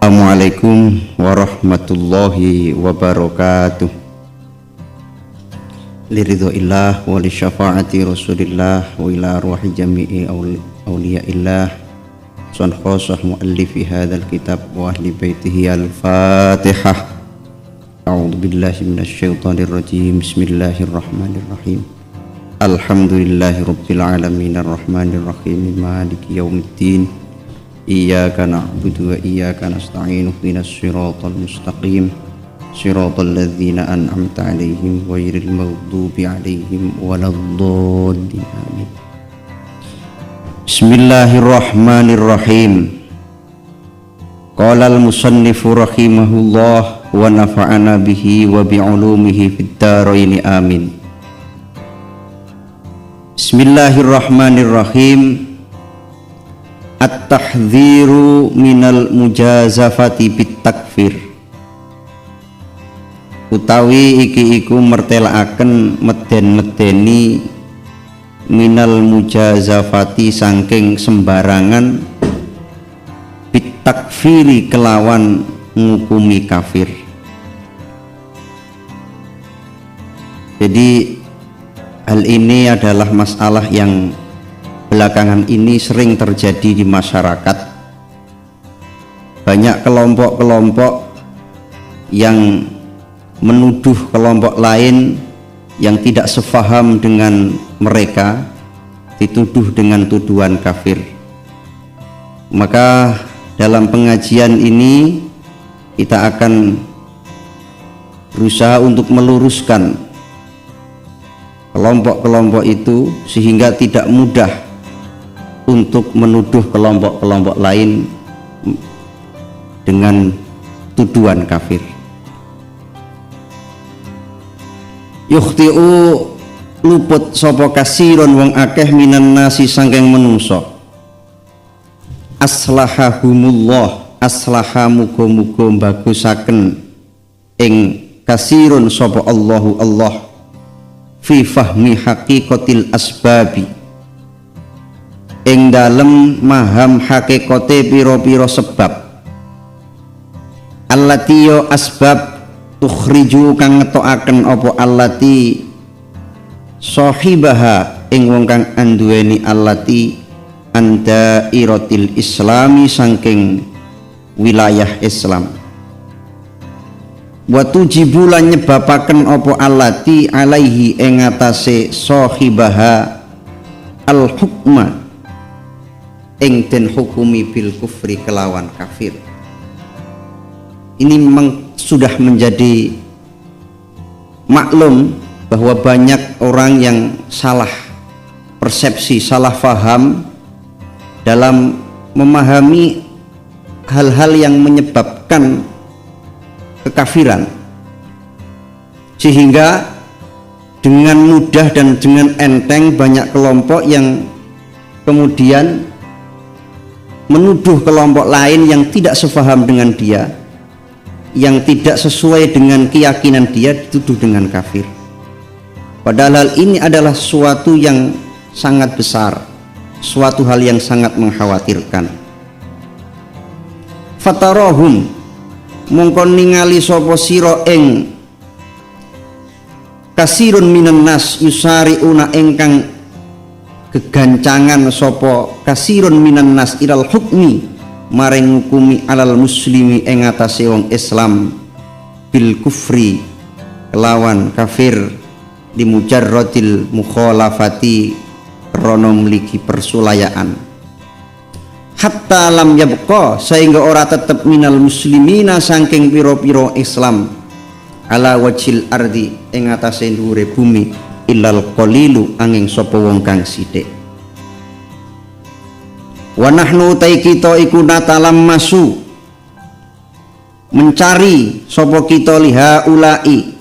Assalamualaikum warahmatullahi wabarakatuh. Liridhoillah wa li syafaati rasulillah wa ila ruhi jami'i awliyaillah sun khosah muallifi hadzal kitab wa ahli baitihi al-fatihah. A'udzu billahi minasy syaithanir rajim. Bismillahirrahmanirrahim. Alhamdulillahi rabbil alamin arrahmanir rahim maliki yaumiddin. Iyyaka na'budu wa iyyaka nasta'in ihdinas siratal mustaqim siratal ladzina an'amta 'alaihim ghairil maghdubi 'alaihim waladdallin amin. Bismillahirrahmanirrahim. Qala al-musannifu rahimahullah wa nafa'ana bihi wa bi'ulumihi fid dharain amin. Bismillahirrahmanirrahim. At-tahdhiru minal mujazafati bit takfir. Utawi iki iku mertelaaken meden-medeni minal mujazafati saking sembarangan bit takfiri kelawan ngukumi kafir. Jadi hal ini adalah masalah yang belakangan ini sering terjadi di masyarakat. Banyak kelompok-kelompok yang menuduh kelompok lain yang tidak sefaham dengan mereka dituduh dengan tuduhan kafir. Maka dalam pengajian ini kita akan berusaha untuk meluruskan kelompok-kelompok itu sehingga tidak mudah untuk menuduh kelompok-kelompok lain dengan tuduhan kafir. Yukhti'u luput sapa kasiron wong akeh minan nasi sangking menungso. Aslahahumullah, aslaha muga-muga bagusaken ing kasiron sapa Allahu Allah fi fahmi haqiqatil asbabi ing dalem maham hakikate pira-pira sebab allati yo asbab tukhriju kang ngetokaken apa allati sahibaha ing wong kang anduweni allati anda iratil islami saking wilayah Islam wa tujibu lan nyebabaken apa allati alaihi ing atase sahibaha al hukma ing den hukumi bil kufri kelawan kafir. Ini memang sudah menjadi maklum bahwa banyak orang yang salah persepsi, salah faham dalam memahami hal-hal yang menyebabkan kekafiran, sehingga dengan mudah dan dengan enteng banyak kelompok yang kemudian menuduh kelompok lain yang tidak sefaham dengan dia, yang tidak sesuai dengan keyakinan dia, dituduh dengan kafir. Padahal hal ini adalah suatu yang sangat besar, suatu hal yang sangat mengkhawatirkan. Fatarahum mongko ningali sapa sira ing kasirun minan nas yusariuna ingkang kegancangan sopo kasirun minan nas ilal hukmi maring hukumi alal muslimi ing atase wong Islam bil kufri kelawan kafir di mujarradil mukhalafati krana mligi persulayaan hatta lam yabqa sehingga ora tetep minal muslimina saking pira-pira Islam ala wajhil ardi ing atase dhuwure bumi illal qalilu angin sapa wong kang sithik. Wa nahnu ta kita iku natalam masu mencari sapa kita liha ulai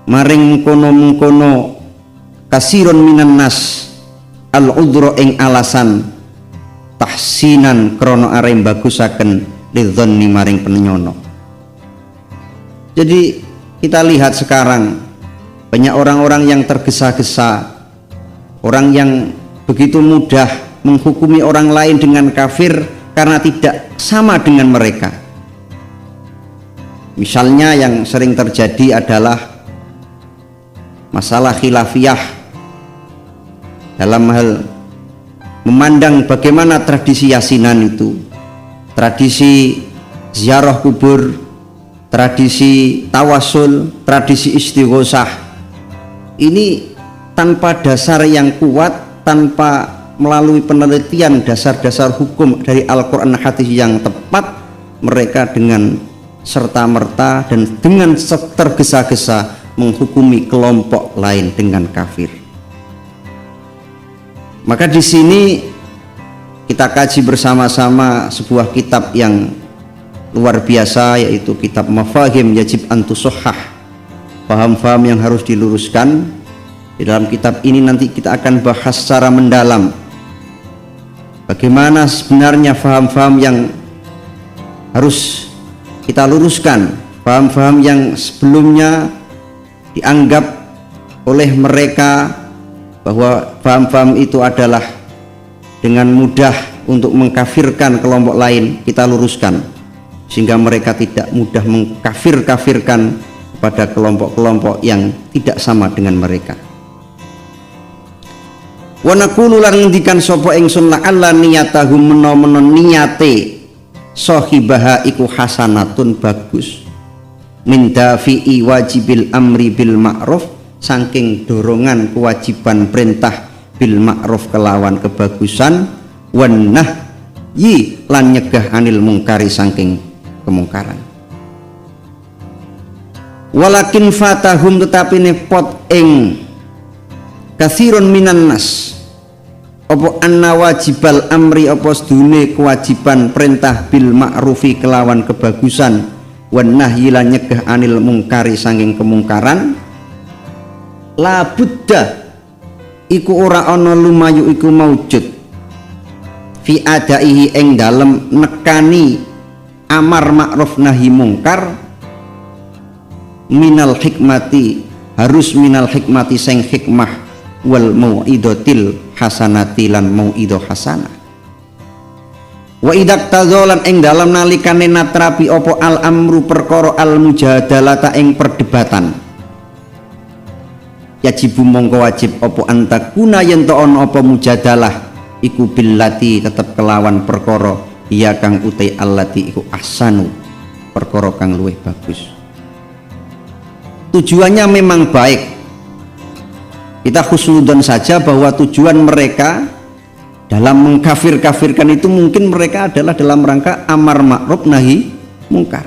maring kono-kono kasirun minan nas al udra ing alasan tahsinan krana arep bagusaken lidzanni maring penyono. Jadi kita lihat sekarang banyak orang-orang yang tergesa-gesa, orang yang begitu mudah menghukumi orang lain dengan kafir karena tidak sama dengan mereka. Misalnya yang sering terjadi adalah masalah khilafiyah dalam hal memandang bagaimana tradisi yasinan itu, tradisi ziarah kubur, tradisi tawasul, tradisi istighosah. Ini tanpa dasar yang kuat, tanpa melalui penelitian dasar-dasar hukum dari Al-Quran hadis yang tepat, mereka dengan serta-merta dan dengan tergesa-gesa menghukumi kelompok lain dengan kafir. Maka di sini kita kaji bersama-sama sebuah kitab yang luar biasa, yaitu kitab Mafahim Yajib Antusohah, paham-paham yang harus diluruskan. Di dalam kitab ini nanti kita akan bahas secara mendalam bagaimana sebenarnya paham-paham yang harus kita luruskan, paham-paham yang sebelumnya dianggap oleh mereka bahwa paham-paham itu adalah dengan mudah untuk mengkafirkan kelompok lain. Kita luruskan sehingga mereka tidak mudah mengkafir-kafirkan kepada kelompok-kelompok yang tidak sama dengan mereka. Wa naqulu lan ngendikan sapa ingsun la'alla niyatahum menawa niyate sahibaha iku hasanatun bagus min dafi'i wajibil amri bil ma'ruf, saking dorongan kewajiban perintah bil ma'ruf kelawan kebagusan, wan nahyi lan nyegah anil mungkari saking kemungkaran. Walakin fatahum tetapi nepot ing katsirun minan nas apa anna wajibal amri apa sedune kewajiban perintah bil ma'rufi kelawan kebagusan, wan nahyi lan nyegah anil mungkari saking kemungkaran, la budda iku ora ana lumayu iku maujud fi adaihi ing dalem nekani amar ma'ruf nahi mungkar minal hikmati, harus minal hikmati sing hikmah, wal mau'idatil hasanati lan mau'idah hasanah. Wa idak tazolan ing dalam nalikane natrapi opo al amru perkara al mujadalata ing perdebatan, yajibu mongko wajib opo antakuna yen to ana apa mujadalah iku billati tetep kelawan perkara iya kang utai allati iku ahsanu, perkara kang luwih bagus. Tujuannya memang baik, kita husnudzon saja bahwa tujuan mereka dalam mengkafir-kafirkan itu mungkin mereka adalah dalam rangka amar ma'ruf nahi mungkar.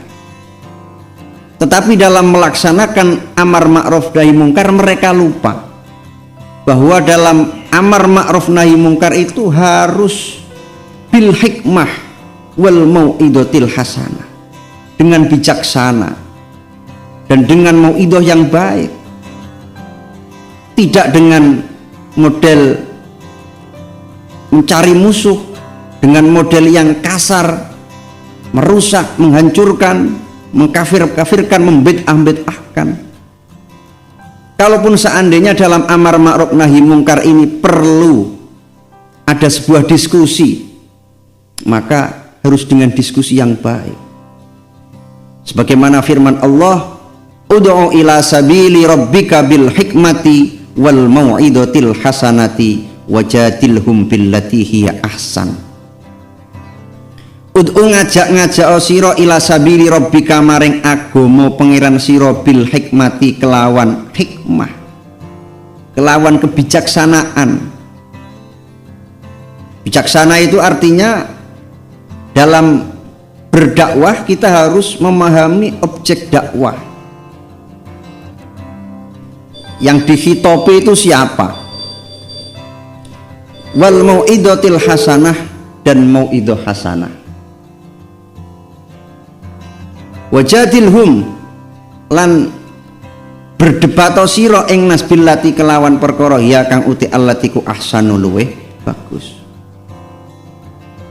Tetapi dalam melaksanakan amar ma'ruf nahi mungkar mereka lupa bahwa dalam amar ma'ruf nahi mungkar itu harus bil hikmah wal mau'idatil hasanah, dengan bijaksana dan dengan mau'idah yang baik, tidak dengan model mencari musuh, dengan model yang kasar, merusak, menghancurkan, mengkafir-kafirkan, membid'ah-bid'ahkan. Kalaupun seandainya dalam amar ma'ruf nahi mungkar ini perlu ada sebuah diskusi, maka harus dengan diskusi yang baik. Sebagaimana firman Allah, ud'u ila sabili rabbika bil hikmati wal mau'idatil hasanati wajadilhum billati hiya ahsan. Ud'u ngajak-ngajak sira ila sabili rabbika maring agama pangeran sira bil hikmati kelawan hikmah, kelawan kebijaksanaan. Bijaksana itu artinya dalam berdakwah kita harus memahami objek dakwah. Yang dihitopi itu siapa? Wal mau'idatil hasanah, dan mau'idah hasanah. Wajadilhum lan berdebato sira ing nas billati kelawan perkara ya kang uti allatiku ahsanu luweh bagus.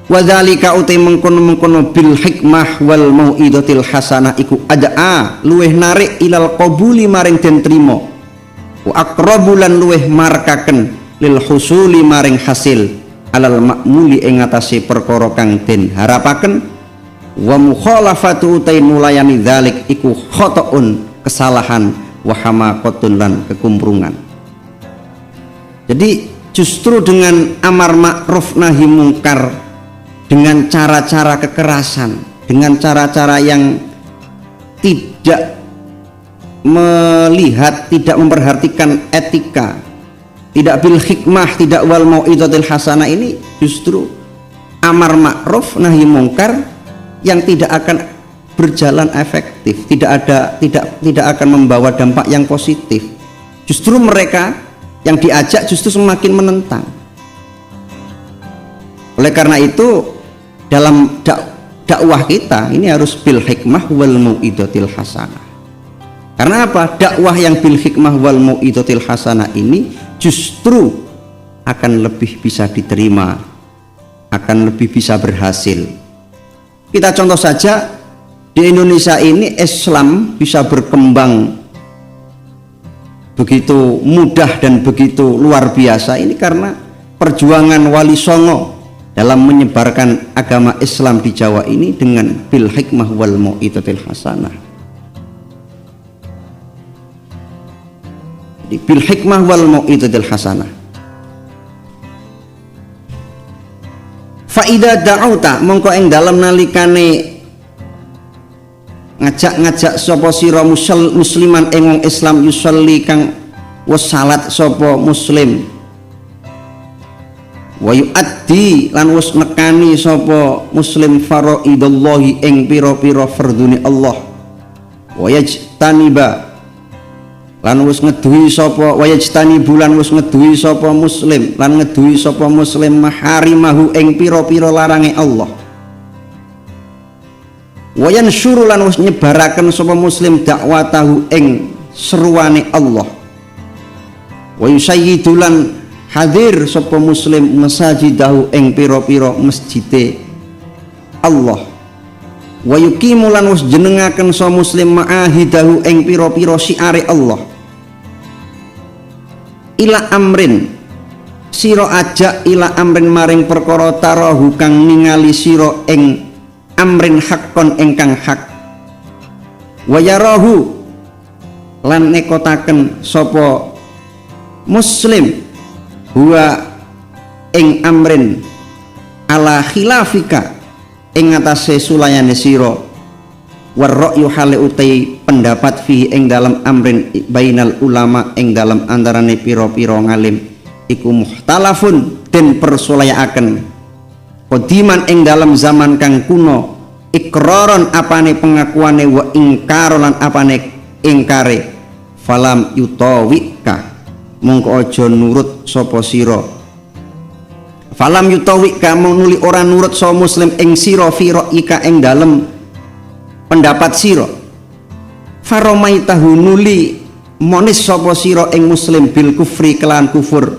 Wadzalika uti mengkono-mengkono bil hikmah wal mau'idatil hasanah iku ad'a luweh narik ilal qabuli maring den trima, wa aqrabulan luweh markaken lil husuli maring hasil alal makmuli ing atase perkara kang den harapaken, wa mukhalafatu utai nulayani dzalik iku khotoun kesalahan wa hamaqatun lan kekumprungan. Jadi justru dengan amar ma'ruf nahi mungkar, dengan cara-cara kekerasan, dengan cara-cara yang tidak melihat, tidak memperhatikan etika, tidak bil hikmah, tidak wal mau'izatil hasanah, ini justru amar ma'ruf nahi mungkar yang tidak akan berjalan efektif, tidak akan membawa dampak yang positif. Justru mereka yang diajak justru semakin menentang. Oleh karena itu dalam dakwah kita ini harus bil hikmah wal mau'izatil hasanah. Karena apa? Dakwah yang bil hikmah wal mau'izatil hasanah ini justru akan lebih bisa diterima, akan lebih bisa berhasil. Kita contoh saja, di Indonesia ini Islam bisa berkembang begitu mudah dan begitu luar biasa ini karena perjuangan Wali Songo dalam menyebarkan agama Islam di Jawa ini dengan bil hikmah wal mau'izatil hasanah. Jadi bil hikmah wal mau'izatil hasanah. Faida da'uta mongko ing dalam nalikane ngajak sapa sira musliman ing wong Islam yusolli kang wis salat sapa muslim wa yuaddi lan wis nekani sapa muslim faraidallahi ing pira-pira fardune Allah wa yajtaniba lan wis ngeduhi sapa wayajtani bulan wis ngeduhi sapa muslim lan ngeduhi sapa muslim maharimahu ing pira-pira larange Allah wayan syuru lan wis nyebaraken sapa muslim dakwatahu ing seruane Allah wa yusayyidu lan hadir sapa muslim masajidahu ing pira-pira masjide Allah wa yuqimu lan wis jenengaken sapa muslim ma'ahidahu ing pira-pira syiare Allah ila amrin sira ajak ila amrin maring perkara tarahu kang ningali sira ing amrin haqqon ingkang hak wa yarahu lan nekotaken sapa muslim huwa ing amrin ala khilafika ing atase sulayane sira warra'yu hale utai pendapat fi ing dalam amrin bainal ulama ing dalam antarane pira-pira ngalim iku muhtalafun den persulaaken qadiman ing dalam zaman kang kuno ikraron apane pengakuane wa ingkar lan apane ingkare falam yutawika mongko aja nurut sapa sira falam yutawika mong nuli ora nurut sapa muslim ing sira fi ra'ika ing dalem pendapat sira faromaitahu nuli monis sapa sira ing muslim bil kufri kelan kufur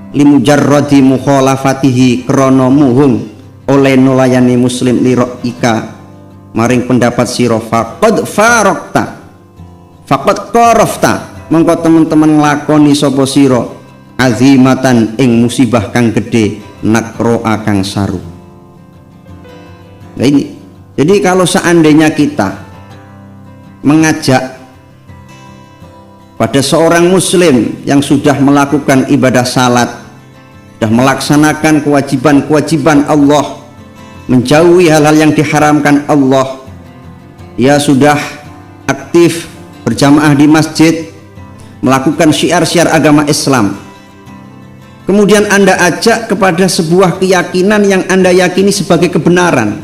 limujarradi mukhalafatihi krana muhung oleh nulayani muslim li ra'ika maring pendapat sira faqad faraqta faqad qarafta mengko teman-teman nglakoni sapa sira azimatan ing musibah kang gedhe nakroa kang saru. Nah ini, jadi kalau seandainya kita mengajak pada seorang muslim yang sudah melakukan ibadah salat, sudah melaksanakan kewajiban-kewajiban Allah, menjauhi hal-hal yang diharamkan Allah, dia sudah aktif berjamaah di masjid, melakukan syiar-syiar agama Islam, kemudian Anda ajak kepada sebuah keyakinan yang Anda yakini sebagai kebenaran,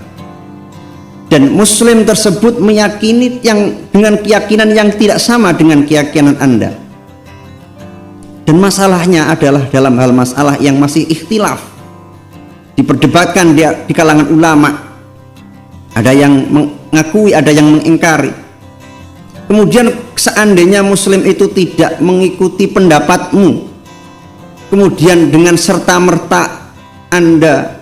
dan muslim tersebut meyakini yang dengan keyakinan yang tidak sama dengan keyakinan Anda, dan masalahnya adalah dalam hal masalah yang masih ikhtilaf, diperdebatkan di kalangan ulama, ada yang mengakui, ada yang mengingkari. Kemudian seandainya muslim itu tidak mengikuti pendapatmu, kemudian dengan serta-merta Anda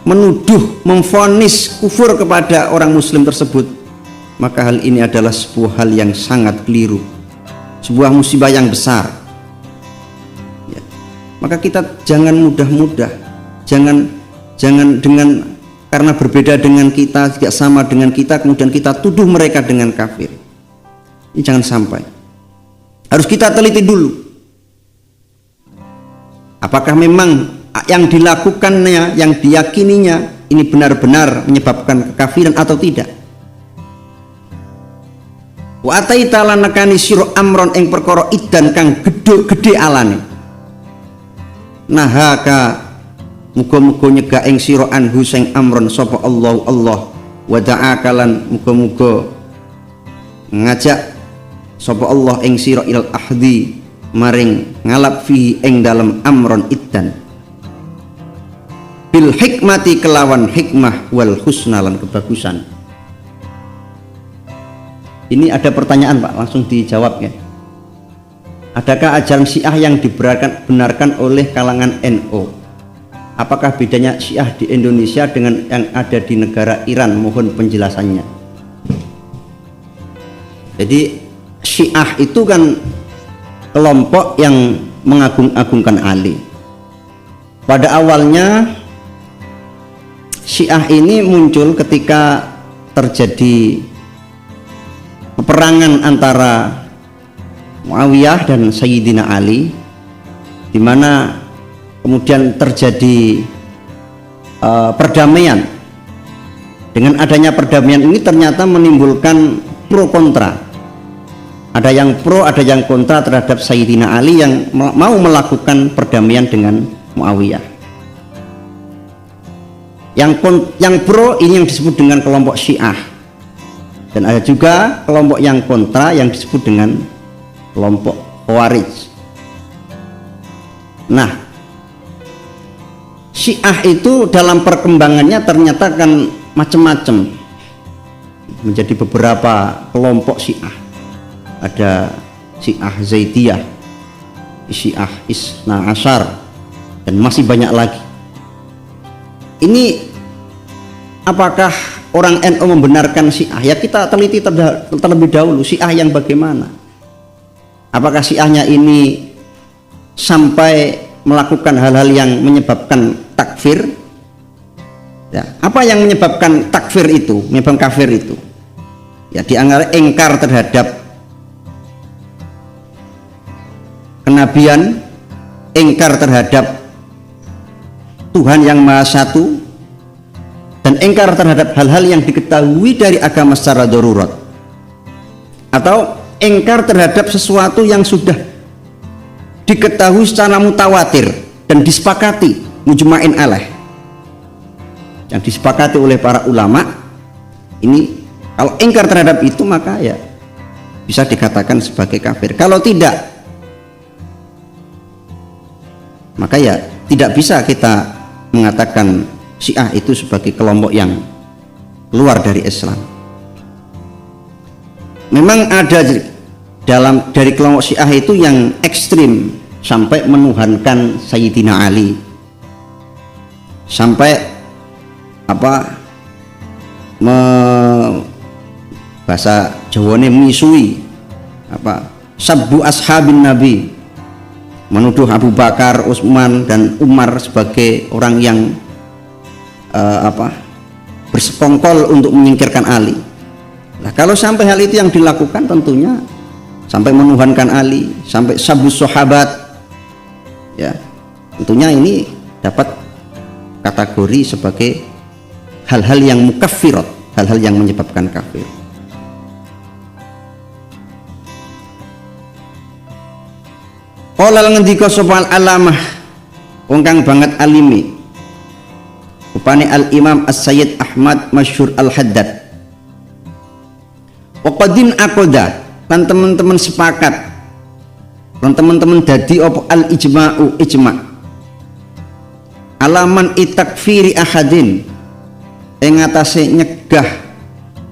menuduh, memvonis kufur kepada orang muslim tersebut, maka hal ini adalah sebuah hal yang sangat keliru, sebuah musibah yang besar ya. Maka kita jangan mudah-mudah, jangan dengan karena berbeda dengan kita, tidak sama dengan kita, kemudian kita tuduh mereka dengan kafir. Ini jangan sampai. Harus kita teliti dulu. Apakah memang yang dilakukannya, yang diyakininya ini benar-benar menyebabkan kekafiran atau tidak? Wa ataita lanakani sira amron ing perkara idan kang gedhe alane. Nahaka muga-muga nyegah ing sira anhu sing amron sapa Allah wa ta'aka lan muga-muga ngajak sapa Allah ing sira ilal ahdi maring ngalap fihi ing dalem amron idan bil hikmati kelawan hikmah wal husna lan kebagusan. Ini ada pertanyaan Pak, langsung dijawab ya. Adakah ajaran Syiah yang dibenarkan oleh kalangan NU? Apakah bedanya Syiah di Indonesia dengan yang ada di negara Iran? Mohon penjelasannya. Jadi Syiah itu kan kelompok yang mengagung-agungkan Ali. Pada awalnya Syiah ini muncul ketika terjadi peperangan antara Muawiyah dan Sayyidina Ali, di mana kemudian terjadi perdamaian. Dengan adanya perdamaian ini ternyata menimbulkan pro kontra. Ada yang pro, ada yang kontra terhadap Sayyidina Ali yang mau melakukan perdamaian dengan Muawiyah. Yang pro ini yang disebut dengan kelompok Syiah. Dan ada juga kelompok yang kontra yang disebut dengan kelompok Khawarij. Nah, Syiah itu dalam perkembangannya ternyata kan macam-macam, menjadi beberapa kelompok Syiah. Ada Syiah Zaidiyah, Syiah Isna Asyar, dan masih banyak lagi. Ini apakah orang NU membenarkan Syiah? Ya kita teliti terlebih dahulu, Syiah yang bagaimana? Apakah Syiahnya ini sampai melakukan hal-hal yang menyebabkan takfir? Ya, apa yang menyebabkan takfir itu, menyebabkan kafir itu? Ya, dianggap engkar terhadap kenabian, engkar terhadap Tuhan yang Maha Satu, dan engkar terhadap hal-hal yang diketahui dari agama secara darurat, atau engkar terhadap sesuatu yang sudah diketahui secara mutawatir dan disepakati mujma'in alaih, yang disepakati oleh para ulama. Ini kalau engkar terhadap itu maka ya bisa dikatakan sebagai kafir. Kalau tidak, maka ya tidak bisa kita mengatakan Syiah itu sebagai kelompok yang keluar dari Islam. Memang ada dari kelompok Syiah itu yang ekstrim sampai menuhankan Sayyidina Ali, sampai bahasa Jawane misui sabbu ashabin Nabi, menuduh Abu Bakar, Utsman dan Umar sebagai orang yang bersekongkol untuk menyingkirkan Ali. Nah, kalau sampai hal itu yang dilakukan, tentunya sampai menuhankan Ali, sampai sabus sahabat, ya tentunya ini dapat kategori sebagai hal-hal yang mukaffirat, hal-hal yang menyebabkan kafir. Qala ngendika sapa alamah wong kang banget alimi rupane al-Imam As-Sayyid Ahmad Masyhur Al-Haddad, wa qadin aqoda, lan teman-teman sepakat, lan teman-teman dadi apa al-ijma'u ijma' alaman itakfiri ahadin ing atase nyegah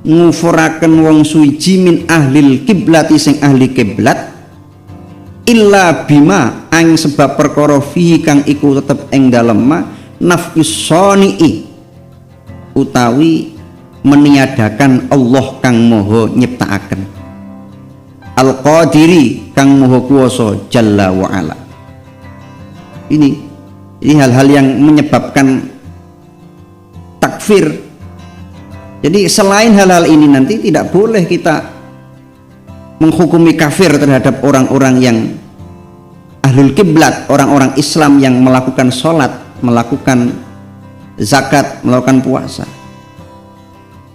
ngufuraken wong suci min ahlil kiblati sing ahli kiblat illa bima ang sebab perkara fihi kang iku tetep ing dalem ma nafyus soni'i utawi meniadakan Allah kang moho nyiptaaken, al-qadiri kang moho kuwasa jalla wa ala. Ini hal-hal yang menyebabkan takfir. Jadi selain hal-hal ini nanti tidak boleh kita menghukumi kafir terhadap orang-orang yang ahlul kiblat, orang-orang Islam yang melakukan sholat, melakukan zakat, melakukan puasa.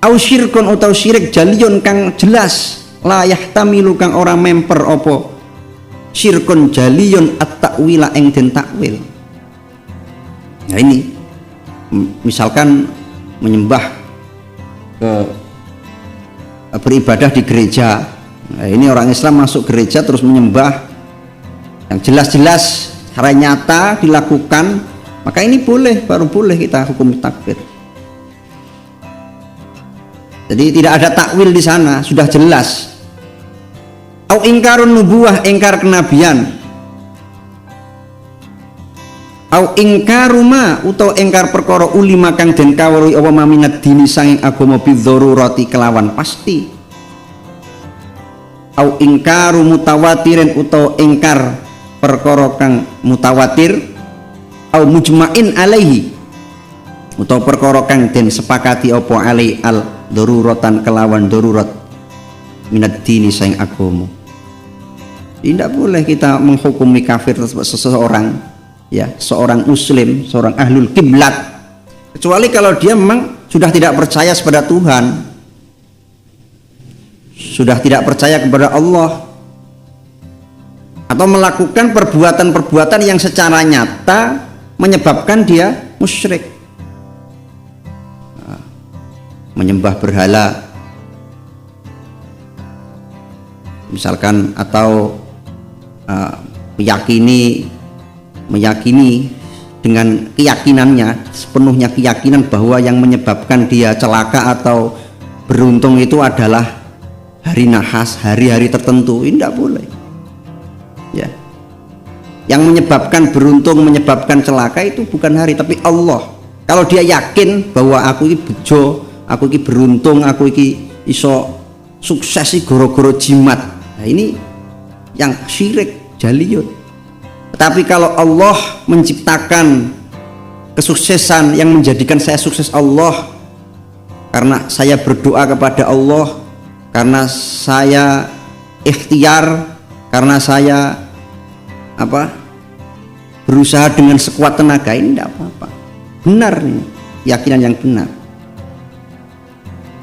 Au syirkun utawa syirik jaliyun kang jelas, la yahtamilu kang orang memper opo syirkun jaliyun at-ta'wila ing den takwil. Nah ini misalkan menyembah beribadah di gereja. Nah, ini orang Islam masuk gereja terus menyembah yang jelas-jelas secara nyata dilakukan, maka ini boleh, baru boleh kita hukum takfir. Jadi tidak ada takwil di sana, sudah jelas. Au ingkarun nubuwah, ingkar kenabian. Au ingkaruma utawa ingkar perkara ulima kang den kawruhi apa maminat dini sanging agama bidzarurati kelawan pasti. Au ingkaru mutawatirin utawa ingkar perkara kang mutawatir. Au mujma'in alaihi utawa perkara kang den sepakati apa alai al daruratan kelawan darurat minat dini sanging agama. Tidak boleh kita menghukumi kafir seseorang, ya, seorang muslim, seorang ahlul kiblat, kecuali kalau dia memang sudah tidak percaya kepada Tuhan, sudah tidak percaya kepada Allah, atau melakukan perbuatan-perbuatan yang secara nyata menyebabkan dia musyrik, menyembah berhala misalkan, atau meyakini dengan keyakinannya, sepenuhnya keyakinan bahwa yang menyebabkan dia celaka atau beruntung itu adalah hari nahas, hari-hari tertentu. Ini tidak boleh, ya. Yang menyebabkan beruntung, menyebabkan celaka itu bukan hari, tapi Allah. Kalau dia yakin bahwa aku ini bejo, aku ini beruntung, aku ini iso sukses goro-goro jimat, nah ini yang syirik jaliyut. Tapi kalau Allah menciptakan kesuksesan yang menjadikan saya sukses Allah karena saya berdoa kepada Allah, karena saya ikhtiar, karena saya berusaha dengan sekuat tenaga, ini tidak apa-apa, benar nih, keyakinan yang benar.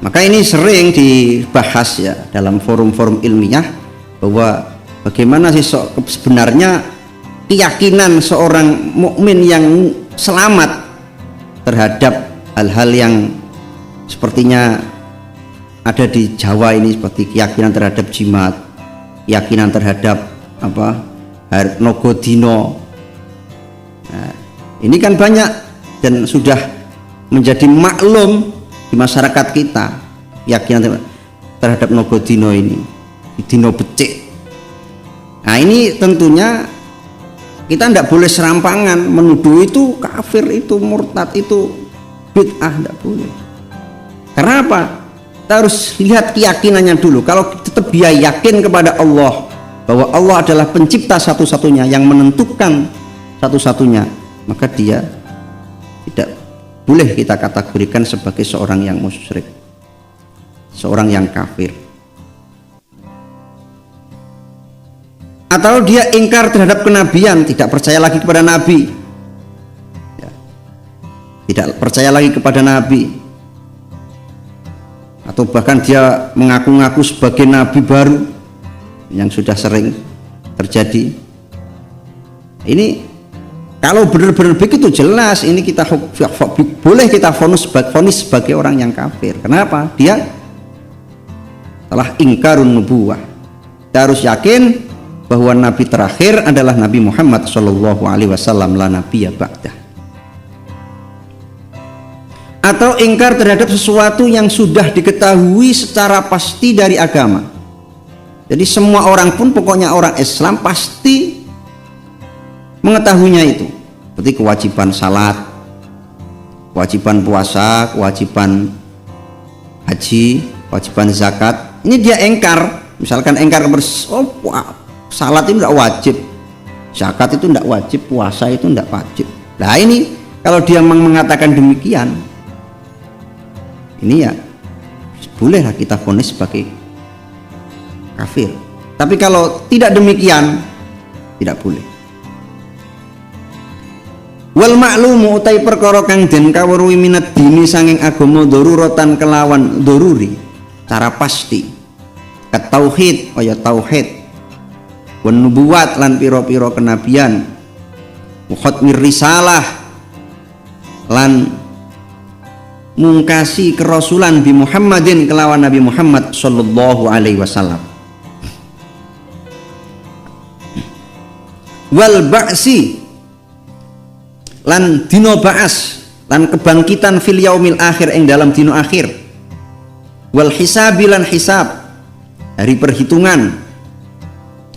Maka ini sering dibahas ya dalam forum-forum ilmiah, bahwa bagaimana sih sebenarnya keyakinan seorang mukmin yang selamat terhadap hal-hal yang sepertinya ada di Jawa ini, seperti keyakinan terhadap jimat, keyakinan terhadap Nogodino. Nah, ini kan banyak dan sudah menjadi maklum di masyarakat kita, keyakinan terhadap Nogodino ini, dino becik. Nah ini tentunya kita tidak boleh serampangan menuduh itu kafir, itu murtad, itu bid'ah, tidak boleh. Karena apa? Kita harus lihat keyakinannya dulu. Kalau tetap dia yakin kepada Allah, bahwa Allah adalah pencipta satu-satunya, yang menentukan satu-satunya, maka dia tidak boleh kita kategorikan sebagai seorang yang musyrik, seorang yang kafir. Atau dia ingkar terhadap kenabian, tidak percaya lagi kepada Nabi, ya, tidak percaya lagi kepada Nabi, atau bahkan dia mengaku-ngaku sebagai Nabi baru, yang sudah sering terjadi. Ini kalau benar-benar begitu jelas, ini kita boleh kita vonis sebagai orang yang kafir. Kenapa? Dia telah ingkarun nubuwah. Kita harus yakin bahwa Nabi terakhir adalah Nabi Muhammad Shallallahu Alaihi Wasallam, la nabiyya ba'dah. Atau ingkar terhadap sesuatu yang sudah diketahui secara pasti dari agama. Jadi semua orang pun, pokoknya orang Islam pasti mengetahuinya itu, seperti kewajiban salat, kewajiban puasa, kewajiban haji, kewajiban zakat. Ini dia ingkar, misalkan ingkar salat itu tidak wajib, zakat itu tidak wajib, puasa itu tidak wajib. Nah ini kalau dia mengatakan demikian, ini ya bolehlah kita vonis sebagai kafir. Tapi kalau tidak demikian, tidak boleh. Wal ma'lumu utai perkara kang den kawruhi minad dini sanging agama daruratan kelawan daruri cara pasti kat tauhid kaya tauhid wan nubuwat lan pira-pira kenabian wa khatmir risalah lan mungkasi kerasulan bi Muhammadin kelawan Nabi Muhammad sallallahu alaihi wasallam wal ba'si lan dino ba'as lan kebangkitan fil yaumil akhir ing dalam dino akhir wal hisabi lan hisab hari perhitungan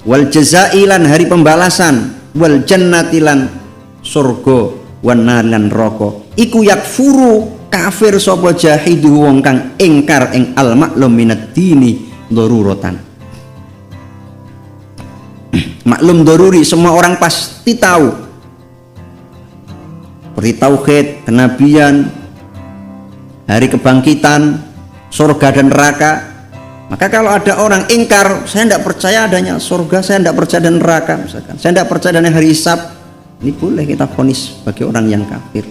wal jazai lan hari pembalasan wal jannati lan surga wan nar lan neraka iku yakfuru kafir sapa jahidu wong kang ingkar ing al maklum minad dini daruratan. Maklum daruri semua orang pasti tahu seperti tauhid, kenabian, hari kebangkitan, surga dan neraka. Maka kalau ada orang ingkar, saya tidak percaya adanya surga, saya tidak percaya dan neraka, misalkan, saya tidak percaya adanya hari hisab, ini boleh kita vonis bagi orang yang kafir.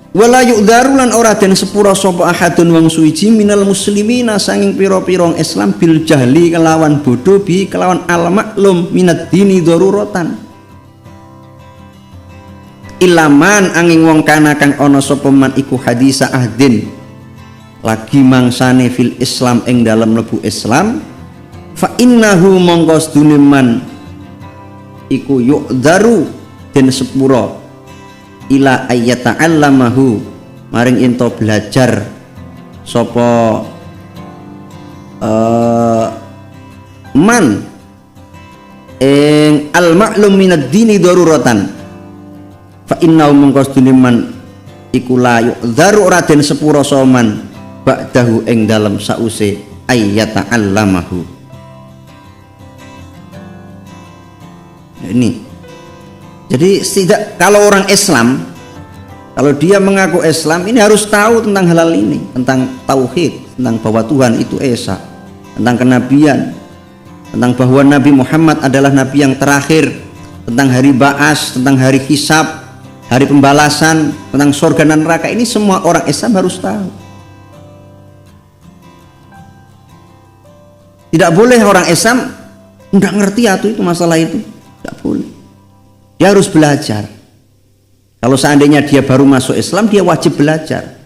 Wala yu'dharu lan ora den sepura sapa ahadun wong suwiji minal muslimina sanging pira-pira Islam bil jahli kelawan bodoh bi kelawan al maklum minad dini daruratan. Ilaman angin wong kana kang ana sapa man iku hadisa ahdin lagi mangsane fil Islam ing dalam lebu Islam fa innahu mongko sedune man iku yu'dharu den sepura ila ayyata'allamahu maring ento belajar sapa man ing al ma'lum minad dini daruratan fa innahu mongko sedune man iku la yu'dharu ora den sepura soman ba'dahu ing dalem sause ayyata'allamahu. Ini jadi tidak, kalau orang Islam kalau dia mengaku Islam ini harus tahu tentang halal ini, tentang tauhid, tentang bahwa Tuhan itu esa, tentang kenabian, tentang bahwa Nabi Muhammad adalah nabi yang terakhir, tentang hari ba'as, tentang hari hisab, hari pembalasan, tentang surga dan neraka. Ini semua orang Islam harus tahu. Tidak boleh orang Islam nggak ngerti atau itu masalah itu, tidak boleh. Dia harus belajar. Kalau seandainya dia baru masuk Islam, dia wajib belajar.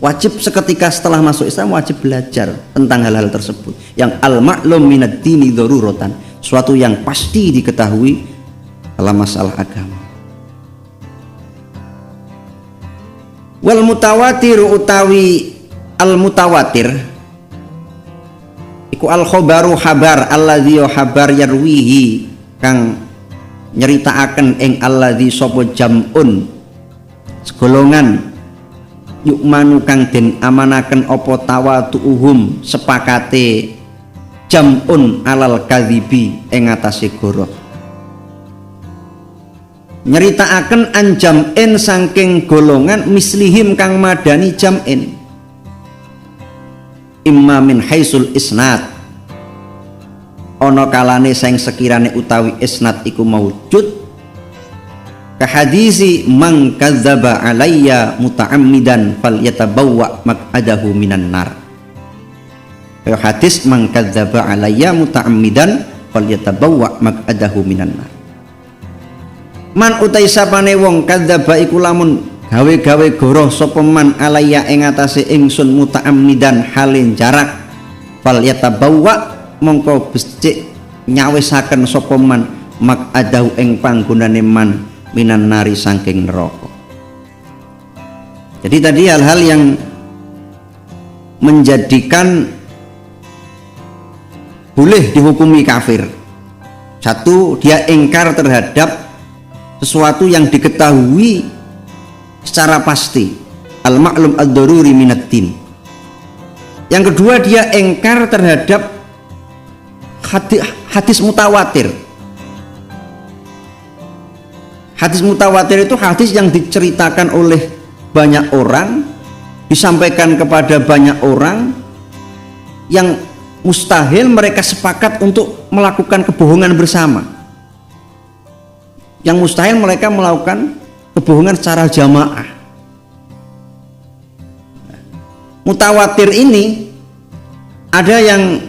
Wajib seketika setelah masuk Islam wajib belajar tentang hal-hal tersebut. Yang al-ma'lum minad dini daruratan, suatu yang pasti diketahui dalam masalah agama. Wal mutawatir utawi al mutawatir iku al khobaru habar alladzi habar yarwihi kang nyeritaaken ing alladzi sapa jam'un segolongan yukmanu kang den amanaken apa tawatuhum sepakate jam'un alal kadzibi ing atase goroh nyeritaaken an jam'in saking golongan mislihim kang madani jam'in imma min haisul isnad ana kalane sing sekirane utawi isnad iku maujud ka hadisi man kadzdzaba alayya muta'ammidan falyatabawwa maq'adahu minan nar. Kaya hadis man kadzdzaba alayya muta'ammidan falyatabawwa maq'adahu minan nar. Man utai sapane wong kadzdzaba iku lamun gawe-gawe goroh sapa man alayya ing atase ingsun muta'ammidan halin jarak falyatabawwa mongko becik nyawisaken sapa man maq'adahu ing panggonane man minan nari saking neraka. Jadi tadi hal-hal yang menjadikan boleh dihukumi kafir. Satu, dia ingkar terhadap sesuatu yang diketahui secara pasti, al-ma'lum ad-daruri minad din. Yang kedua, dia ingkar terhadap hadis mutawatir. Hadis mutawatir itu hadis yang diceritakan oleh banyak orang, disampaikan kepada banyak orang, yang mustahil mereka sepakat untuk melakukan kebohongan bersama. Yang mustahil mereka melakukan kebohongan secara jamaah. Mutawatir ini ada yang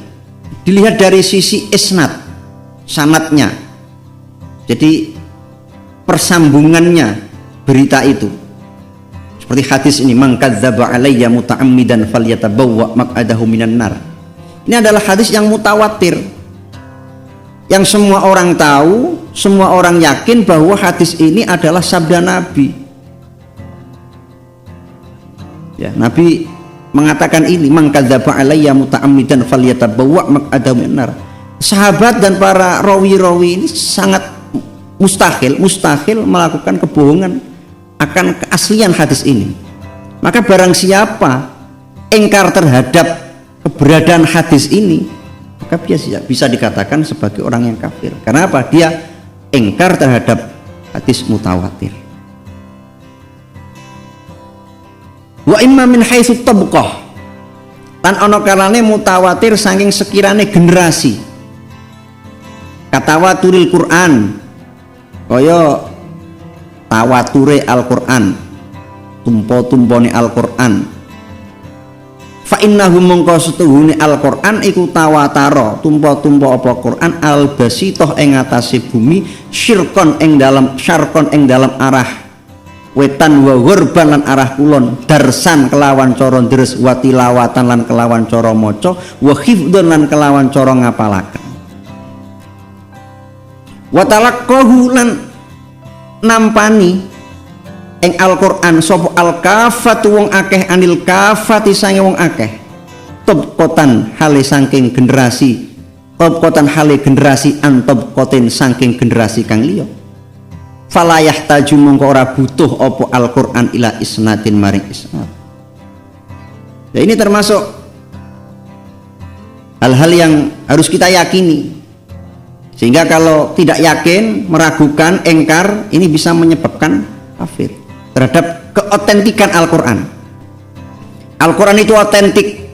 dilihat dari sisi isnad, sanadnya, jadi persambungannya berita itu. Seperti hadis ini, man kadzdzaba alayya muta'ammidan falyatabawwa maq'adahu minan nar. Ini adalah hadis yang mutawatir, yang semua orang tahu, semua orang yakin bahwa hadis ini adalah sabda Nabi. Ya, Nabi mengatakan ini, man kadzdzaba alayya muta'ammidan falyatabawwa maq'adahu minan nar. Sahabat dan para rawi-rawi ini sangat mustahil melakukan kebohongan akan keaslian hadis ini. Maka barang siapa ingkar terhadap keberadaan hadis ini, maka bisa dikatakan sebagai orang yang kafir. Karena apa? Dia ingkar terhadap hadis mutawatir. Wa imma min haitsu tabqah, lan ana kalane mutawatir saking sekirane generasi. Katawaturil Quran, kaya tawature Al-Quran, tumpo-tumpone Al-Quran. Fa innahu mongko setuhune Al-Quran iku tawatara, tumpo-tumpo apa Quran al-basithah ing atase bumi, syirkon ing dalam arah wetan, wa ghurban lan arah kulon, darsan kelawan cara deres, wa tilawatan lan kelawan cara maca, wa hifdzan lan kelawan cara ngapalaken, wa talaqqahu lan nampani ing Al-Qur'an sapa al-kafatu wong akeh anil kafati sange wong akeh, tabqatan hale saking generasi, tabqatan hale generasi an tabqatin saking generasi kang liya. Fala yahtaju mongko ora butuh apa Al-Qur'an ila isnadin maring isnad. Ya, ini termasuk hal-hal yang harus kita yakini. Sehingga kalau tidak yakin, meragukan, engkar, ini bisa menyebabkan kafir terhadap keotentikan Al-Quran. Al-Quran itu otentik,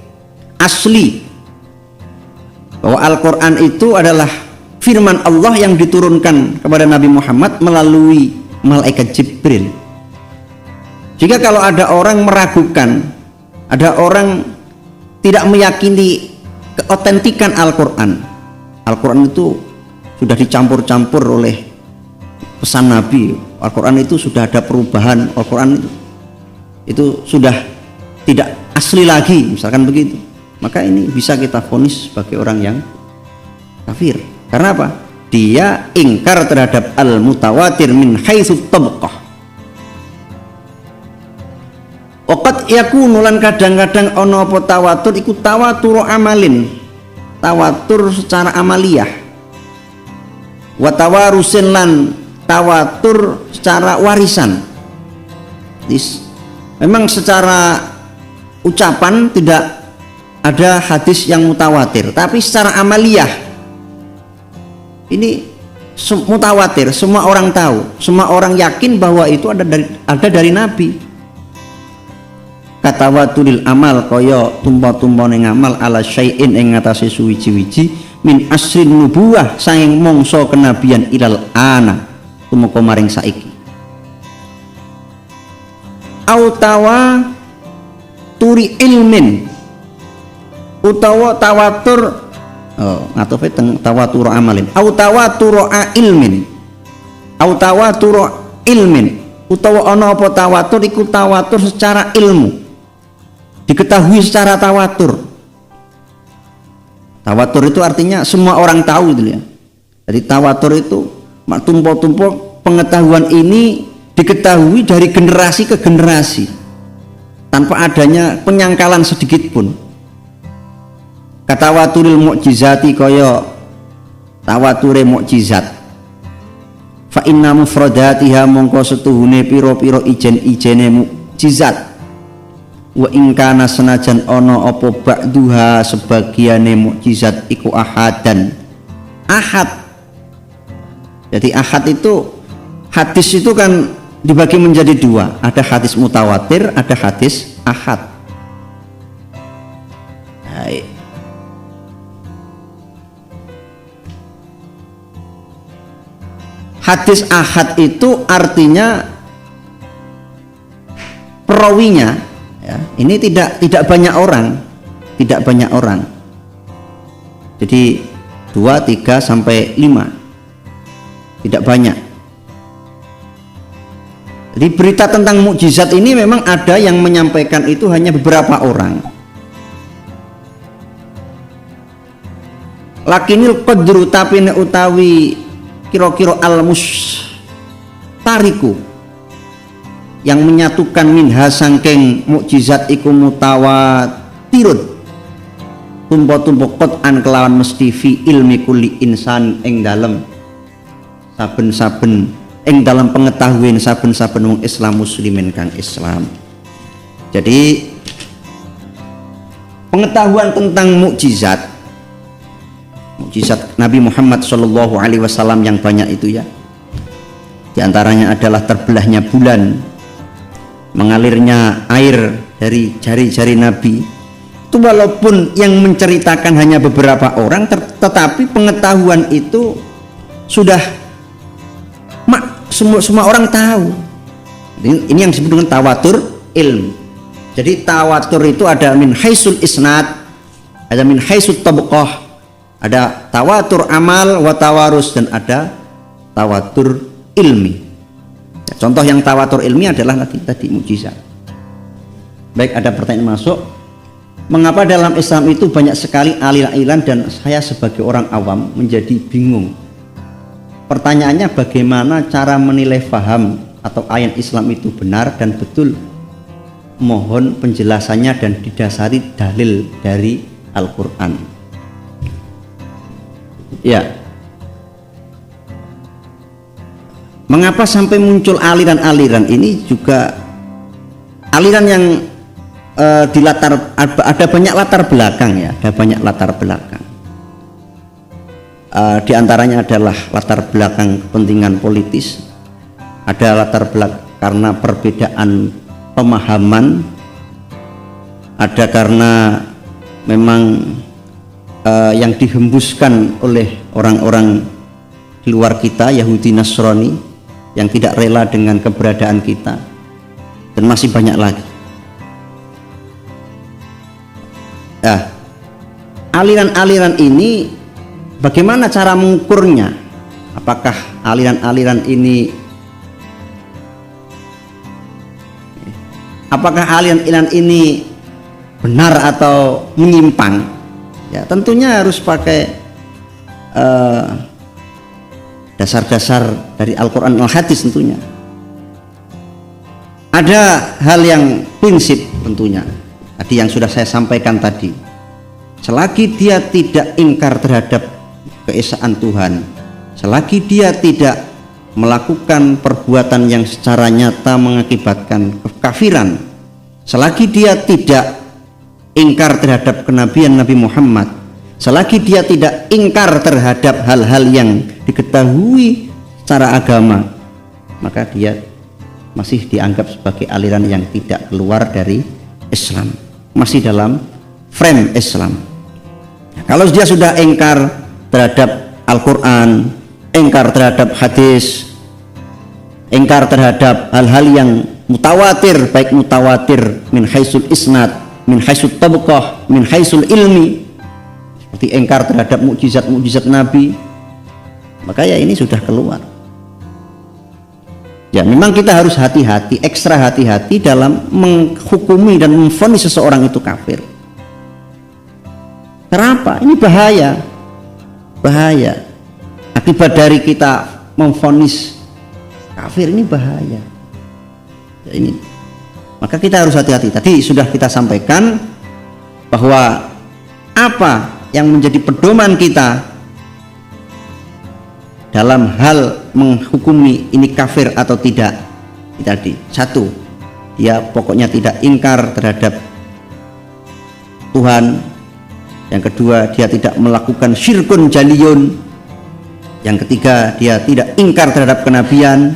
asli, bahwa Al-Quran itu adalah firman Allah yang diturunkan kepada Nabi Muhammad melalui malaikat Jibril. Jika kalau ada orang meragukan, ada orang tidak meyakini keotentikan Al-Quran, Al-Quran itu sudah dicampur-campur oleh pesan Nabi, Al-Quran itu sudah ada perubahan, Al-Quran itu sudah tidak asli lagi, misalkan begitu, maka ini bisa kita vonis sebagai orang yang kafir. Karena apa? Dia ingkar terhadap al-mutawatir min haitsu tabqah. Waqad yakunu lan kadang-kadang ana apa tawatur iku tawatur amalin, tawatur secara amaliyah, wa tawarusin lan tawatur secara warisan. Memang secara ucapan tidak ada hadis yang mutawatir, tapi secara amaliyah ini mutawatir, semua orang tahu, semua orang yakin bahwa itu ada dari Nabi. Katawaturil amal kaya tumpa-tumpane ngamal ala syai'in ing ngatasi suwiji-wiji min asrin nubuwah saking mangsa kenabian ilal ana tumeka maring saiki. Autawa turi ilmin utawa tawatur ngatofe teng tawatur amalin, au tawatur ilmin, au tawatur ilmin, utawa ana apa tawatur iku tawatur secara ilmu, diketahui secara tawatur. Tawatur itu artinya semua orang tahu gitu ya. Jadi tawatur itu tumpuk-tumpuk pengetahuan ini diketahui dari generasi ke generasi tanpa adanya penyangkalan sedikit pun. Katawaturil mu'jizati kaya tawature mukjizat. Fa inna mufradatiha mongko setuhune pira-pira ijen-ijene mukjizat. Wa in kana senajan ana apa ba'duha sebagiane mukjizat iku ahadan. Ahad. Jadi ahad itu hadis itu kan dibagi menjadi dua, ada hadis mutawatir, ada hadis ahad. Baik. Hadis ahad itu artinya perawinya, ya, ini tidak banyak orang, jadi 2, 3 sampai 5, tidak banyak. Jadi berita tentang mukjizat ini memang ada yang menyampaikan itu hanya beberapa orang. Lakinil qadru tapi utawi kira-kira al-mustariku yang menyatukan minha sangking mukjizat iku mutawatirun tumpo-tumpo qot'an kelawan mesti fi ilmi kulli insan ing dalem saben-saben ing dalam pengetahuan saben-saben wong Islam muslimin kang Islam. Jadi pengetahuan tentang mukjizat Nabi Muhammad Shallallahu Alaihi Wasallam yang banyak itu ya. Di antaranya adalah terbelahnya bulan, mengalirnya air dari jari-jari Nabi. Itu walaupun yang menceritakan hanya beberapa orang, tetapi pengetahuan itu sudah semua orang tahu. Ini yang disebut dengan tawatur ilmu. Jadi tawatur itu ada min haisul isnad, ada min haisul tabqah, ada tawatur amal wa tawarus, dan ada tawatur ilmi. Contoh yang tawatur ilmi adalah tadi mukjizat. Baik, ada pertanyaan masuk. Mengapa dalam Islam itu banyak sekali aliran-aliran dan saya sebagai orang awam menjadi bingung? Pertanyaannya, bagaimana cara menilai faham atau ayat Islam itu benar dan betul? Mohon penjelasannya dan didasari dalil dari Al-Quran. Ya, mengapa sampai muncul aliran-aliran ini? Juga aliran yang ada banyak latar belakang ya, ada banyak latar belakang. Di antaranya adalah latar belakang kepentingan politis, ada latar belakang karena perbedaan pemahaman, ada karena memang yang dihembuskan oleh orang-orang di luar kita, Yahudi Nasrani, yang tidak rela dengan keberadaan kita, dan masih banyak lagi. Nah, aliran-aliran ini bagaimana cara mengukurnya? Apakah aliran-aliran ini benar atau menyimpang? Ya, tentunya harus pakai dasar-dasar dari Al-Quran Al-Hadis tentunya. Ada hal yang prinsip tentunya. Tadi yang sudah saya sampaikan tadi, selagi dia tidak ingkar terhadap keesaan Tuhan, selagi dia tidak melakukan perbuatan yang secara nyata mengakibatkan kekafiran, selagi dia tidak ingkar terhadap kenabian Nabi Muhammad, selagi dia tidak ingkar terhadap hal-hal yang diketahui secara agama, maka dia masih dianggap sebagai aliran yang tidak keluar dari Islam, masih dalam frame Islam. Kalau dia sudah ingkar terhadap Al-Quran, ingkar terhadap hadis, ingkar terhadap hal-hal yang mutawatir, baik mutawatir min haisul isnad, min haisul tabqah, min haisul ilmi, seperti ingkar terhadap mukjizat-mukjizat Nabi, maka ya ini sudah keluar. Ya, memang kita harus hati-hati, ekstra hati-hati dalam menghukumi dan memvonis seseorang itu kafir. Kenapa? Ini bahaya. Akibat dari kita memvonis kafir ini bahaya. Ya, ini. Maka kita harus hati-hati. Tadi sudah kita sampaikan bahwa apa yang menjadi pedoman kita dalam hal menghukumi ini kafir atau tidak. Tadi, satu, dia pokoknya tidak ingkar terhadap Tuhan. Yang kedua, dia tidak melakukan syirkun jaliyun. Yang ketiga, dia tidak ingkar terhadap kenabian.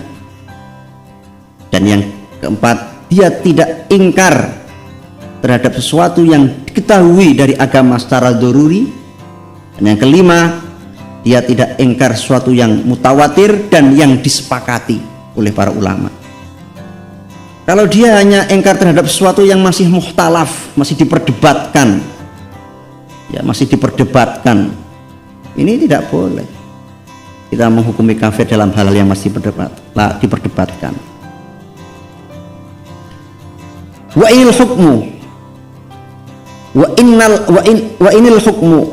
Dan yang keempat, dia tidak ingkar terhadap sesuatu yang diketahui dari agama secara doruri. Dan yang kelima, dia tidak ingkar sesuatu yang mutawatir dan yang disepakati oleh para ulama. Kalau dia hanya ingkar terhadap sesuatu yang masih mukhtalaf, masih diperdebatkan, ya masih diperdebatkan, ini tidak boleh kita menghukumi kafir dalam hal-hal yang masih diperdebatkan. Wa inil hukmu wa inil hukmu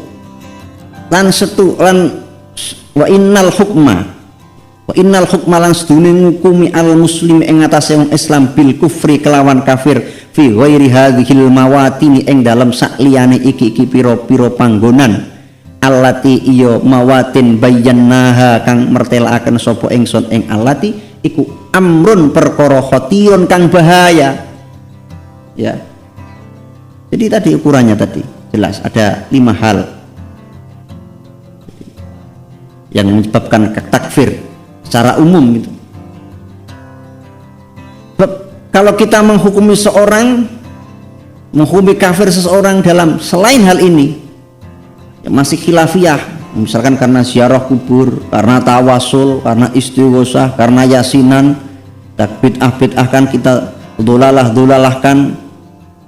lan setu lan wa innal hukma lan sedune ngukumi al muslimi ing atase wong Islam bil kufri kelawan kafir fi ghairi hadhil mawatini ing dalam sakliyane iki pira-pira panggonan allati iya mawatin bayyanaha kang mertelakaken sapa ingsun ing allati iku amrun perkara khotirun kang bahaya. Ya. Jadi tadi ukurannya tadi jelas ada 5 hal yang menyebabkan takfir secara umum gitu. Kalau kita menghukumi kafir seseorang dalam selain hal ini yang masih khilafiyah, misalkan karena ziarah kubur, karena tawasul, karena istighosah, karena yasinan, bid'ah-bid'ahkan, kita dolalah-dolalahkan,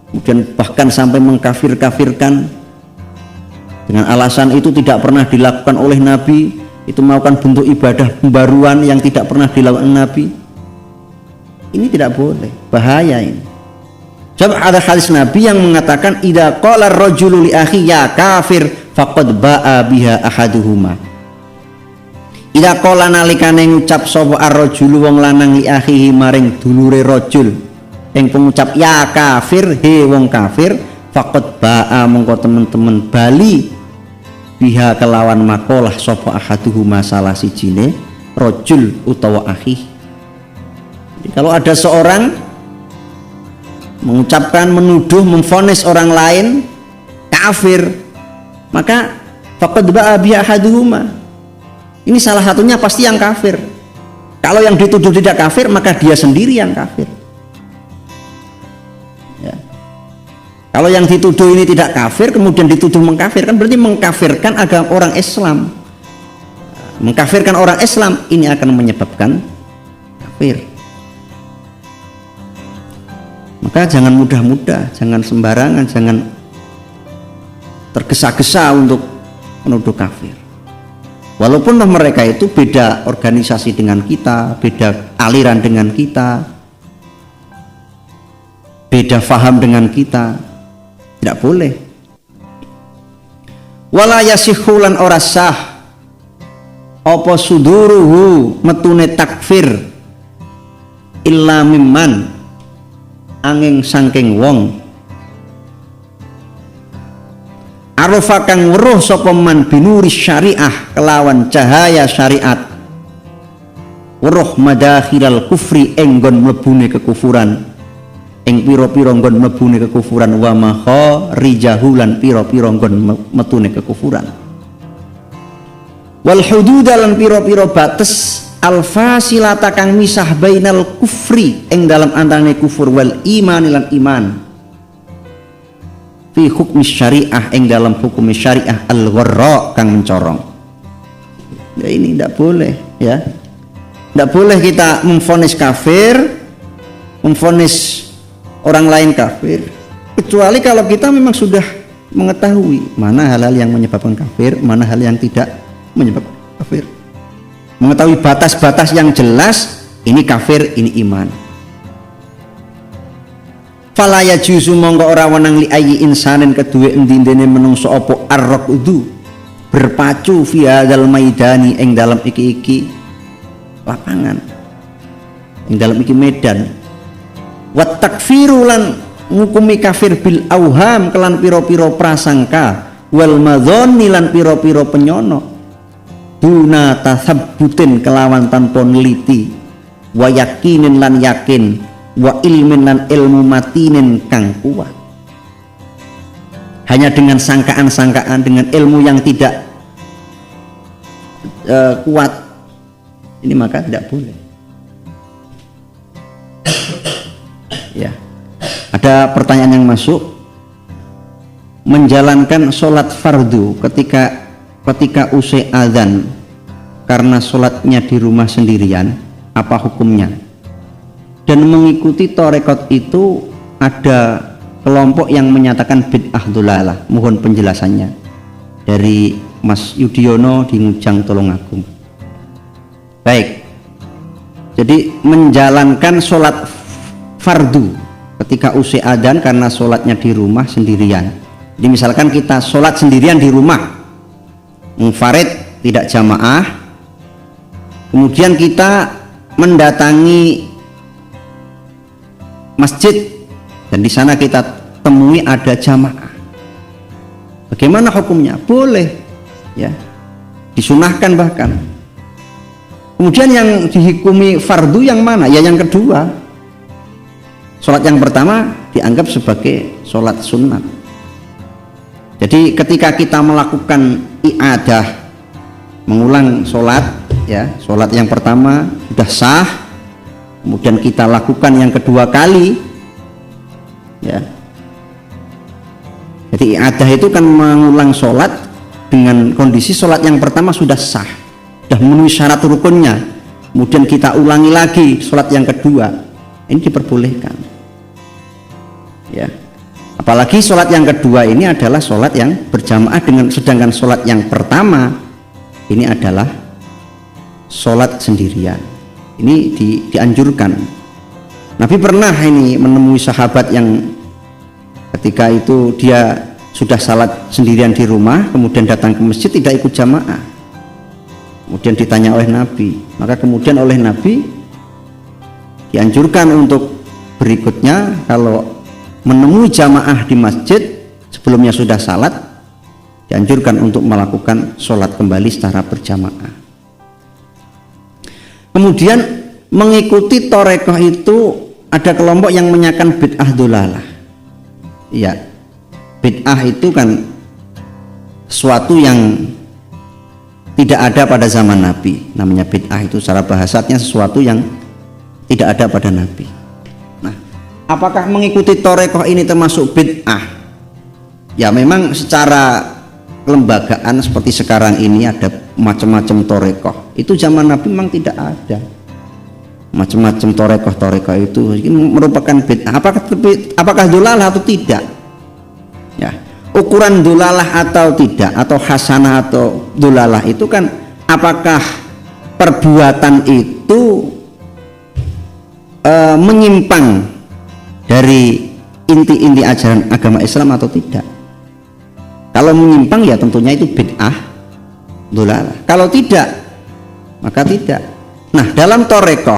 kemudian bahkan sampai mengkafir-kafirkan dengan alasan itu tidak pernah dilakukan oleh Nabi, itu merupakan bentuk ibadah pembaruan yang tidak pernah dilakukan Nabi. Ini tidak boleh, bahaya ini. Sebab ada hadis Nabi yang mengatakan idza qala ar-rajulu li akhi ya kafir faqad ba'a biha ahaduhuma. Idza qala nalikane ngucap sapa ar-rajulu wong lanang li akhihi maring dulure rajul yang pengucap ya kafir, he wong kafir, faqad ba'a mongko teman-teman bali biha kelawan makolah sapa ahaduhuma salah sijine rajul utawa akhi. Jadi kalau ada seorang mengucapkan, menuduh, memvonis orang lain kafir, maka faqad ba'a biha ahaduhuma. Ini salah satunya pasti yang kafir. Kalau yang dituduh tidak kafir, maka dia sendiri yang kafir. Kalau yang dituduh ini tidak kafir, kemudian dituduh mengkafirkan, berarti mengkafirkan agama orang Islam. Mengkafirkan orang Islam ini akan menyebabkan kafir. Maka jangan mudah-mudah, jangan sembarangan, jangan tergesa-gesa untuk menuduh kafir. Walaupun mereka itu beda organisasi dengan kita, beda aliran dengan kita, beda faham dengan kita, tidak boleh. Wala yasihulan ora sah apa suduruhu metune takfir illa mimman angin saking wong arafa kang weruh sapa man binuri syariah kelawan cahaya syariat weruh madakhilal kufri enggon mlebune kekufuran ing pira-pira nggon mlebune kekufuran wa makharijahu lan pira-pira nggon metune kekufuran wal hudud lan pira-pira bates alfasilata kang misah bainal kufri ing dalam antarané kufur wal iman lan iman fi hukmi syariah ing dalam hukum syariah al-gharra kang mencorong. Ya, ini tidak boleh, ya. Tidak boleh kita memvonis kafir, memvonis orang lain kafir, kecuali kalau kita memang sudah mengetahui mana hal-hal yang menyebabkan kafir, mana hal yang tidak menyebabkan kafir. Mengetahui batas-batas yang jelas, ini kafir, ini iman. Fala yajuzu mongko ora wenang li ayyi insanin kedue endi-endine menungso apa arraqdu berpacu fi hadzal maidani ing dalam iki lapangan, ing dalam iki medan. Wa takfiru lan ngukumi kafir bil auham kelan pira-pira prasangka wal madzanni lan pira-pira penyono duna tasabbutin kelawan tanpa neliti wa yakinin lan yakin wa ilmin lan ilmu matinin kang kuat. Hanya dengan sangkaan-sangkaan, dengan ilmu yang tidak kuat, ini maka tidak boleh. ya. Ada pertanyaan yang masuk, menjalankan sholat fardu ketika usai azan karena sholatnya di rumah sendirian, apa hukumnya? Dan mengikuti torekot itu ada kelompok yang menyatakan bid'ah dolalah. Mohon penjelasannya dari Mas Yudiono di Ngujang Tulungagung. Baik, jadi menjalankan sholat fardu ketika usai adzan karena sholatnya di rumah sendirian. Jadi misalkan kita sholat sendirian di rumah, munfarid, tidak jamaah, kemudian kita mendatangi masjid dan di sana kita temui ada jamaah. Bagaimana hukumnya? Boleh, ya, disunahkan bahkan. Kemudian yang dihukumi fardu yang mana? Ya yang kedua. Sholat yang pertama dianggap sebagai sholat sunnah. Jadi ketika kita melakukan i'adah, mengulang sholat, ya, sholat yang pertama sudah sah, kemudian kita lakukan yang kedua kali, ya. Jadi i'adah itu kan mengulang sholat dengan kondisi sholat yang pertama sudah sah, sudah memenuhi syarat rukunnya, kemudian kita ulangi lagi sholat yang kedua, ini diperbolehkan, ya. Apalagi sholat yang kedua ini adalah sholat yang berjamaah sedangkan sholat yang pertama ini adalah sholat sendirian. Ini dianjurkan. Nabi pernah ini menemui sahabat yang ketika itu dia sudah salat sendirian di rumah, kemudian datang ke masjid tidak ikut jamaah. Kemudian ditanya oleh Nabi, maka kemudian oleh Nabi dianjurkan untuk berikutnya kalau menemui jamaah di masjid sebelumnya sudah salat, dianjurkan untuk melakukan sholat kembali secara berjamaah. Kemudian mengikuti torekoh itu ada kelompok yang menyatakan bid'ah dolalah. Ya, bid'ah itu kan sesuatu yang tidak ada pada zaman Nabi. Namanya bid'ah itu secara bahasanya sesuatu yang tidak ada pada Nabi. Apakah mengikuti torekoh ini termasuk bid'ah? Ya memang secara kelembagaan seperti sekarang ini ada macam-macam torekoh. Itu zaman Nabi memang tidak ada. Macam-macam torekoh itu ini merupakan bid'ah. Apakah dolalah atau tidak? Ya, ukuran dolalah atau tidak, atau hasanah atau dolalah itu kan apakah perbuatan itu menyimpang dari inti-inti ajaran agama Islam atau tidak. Kalau menyimpang ya tentunya itu bid'ah dolalah. Kalau tidak maka tidak. Nah, dalam torekoh,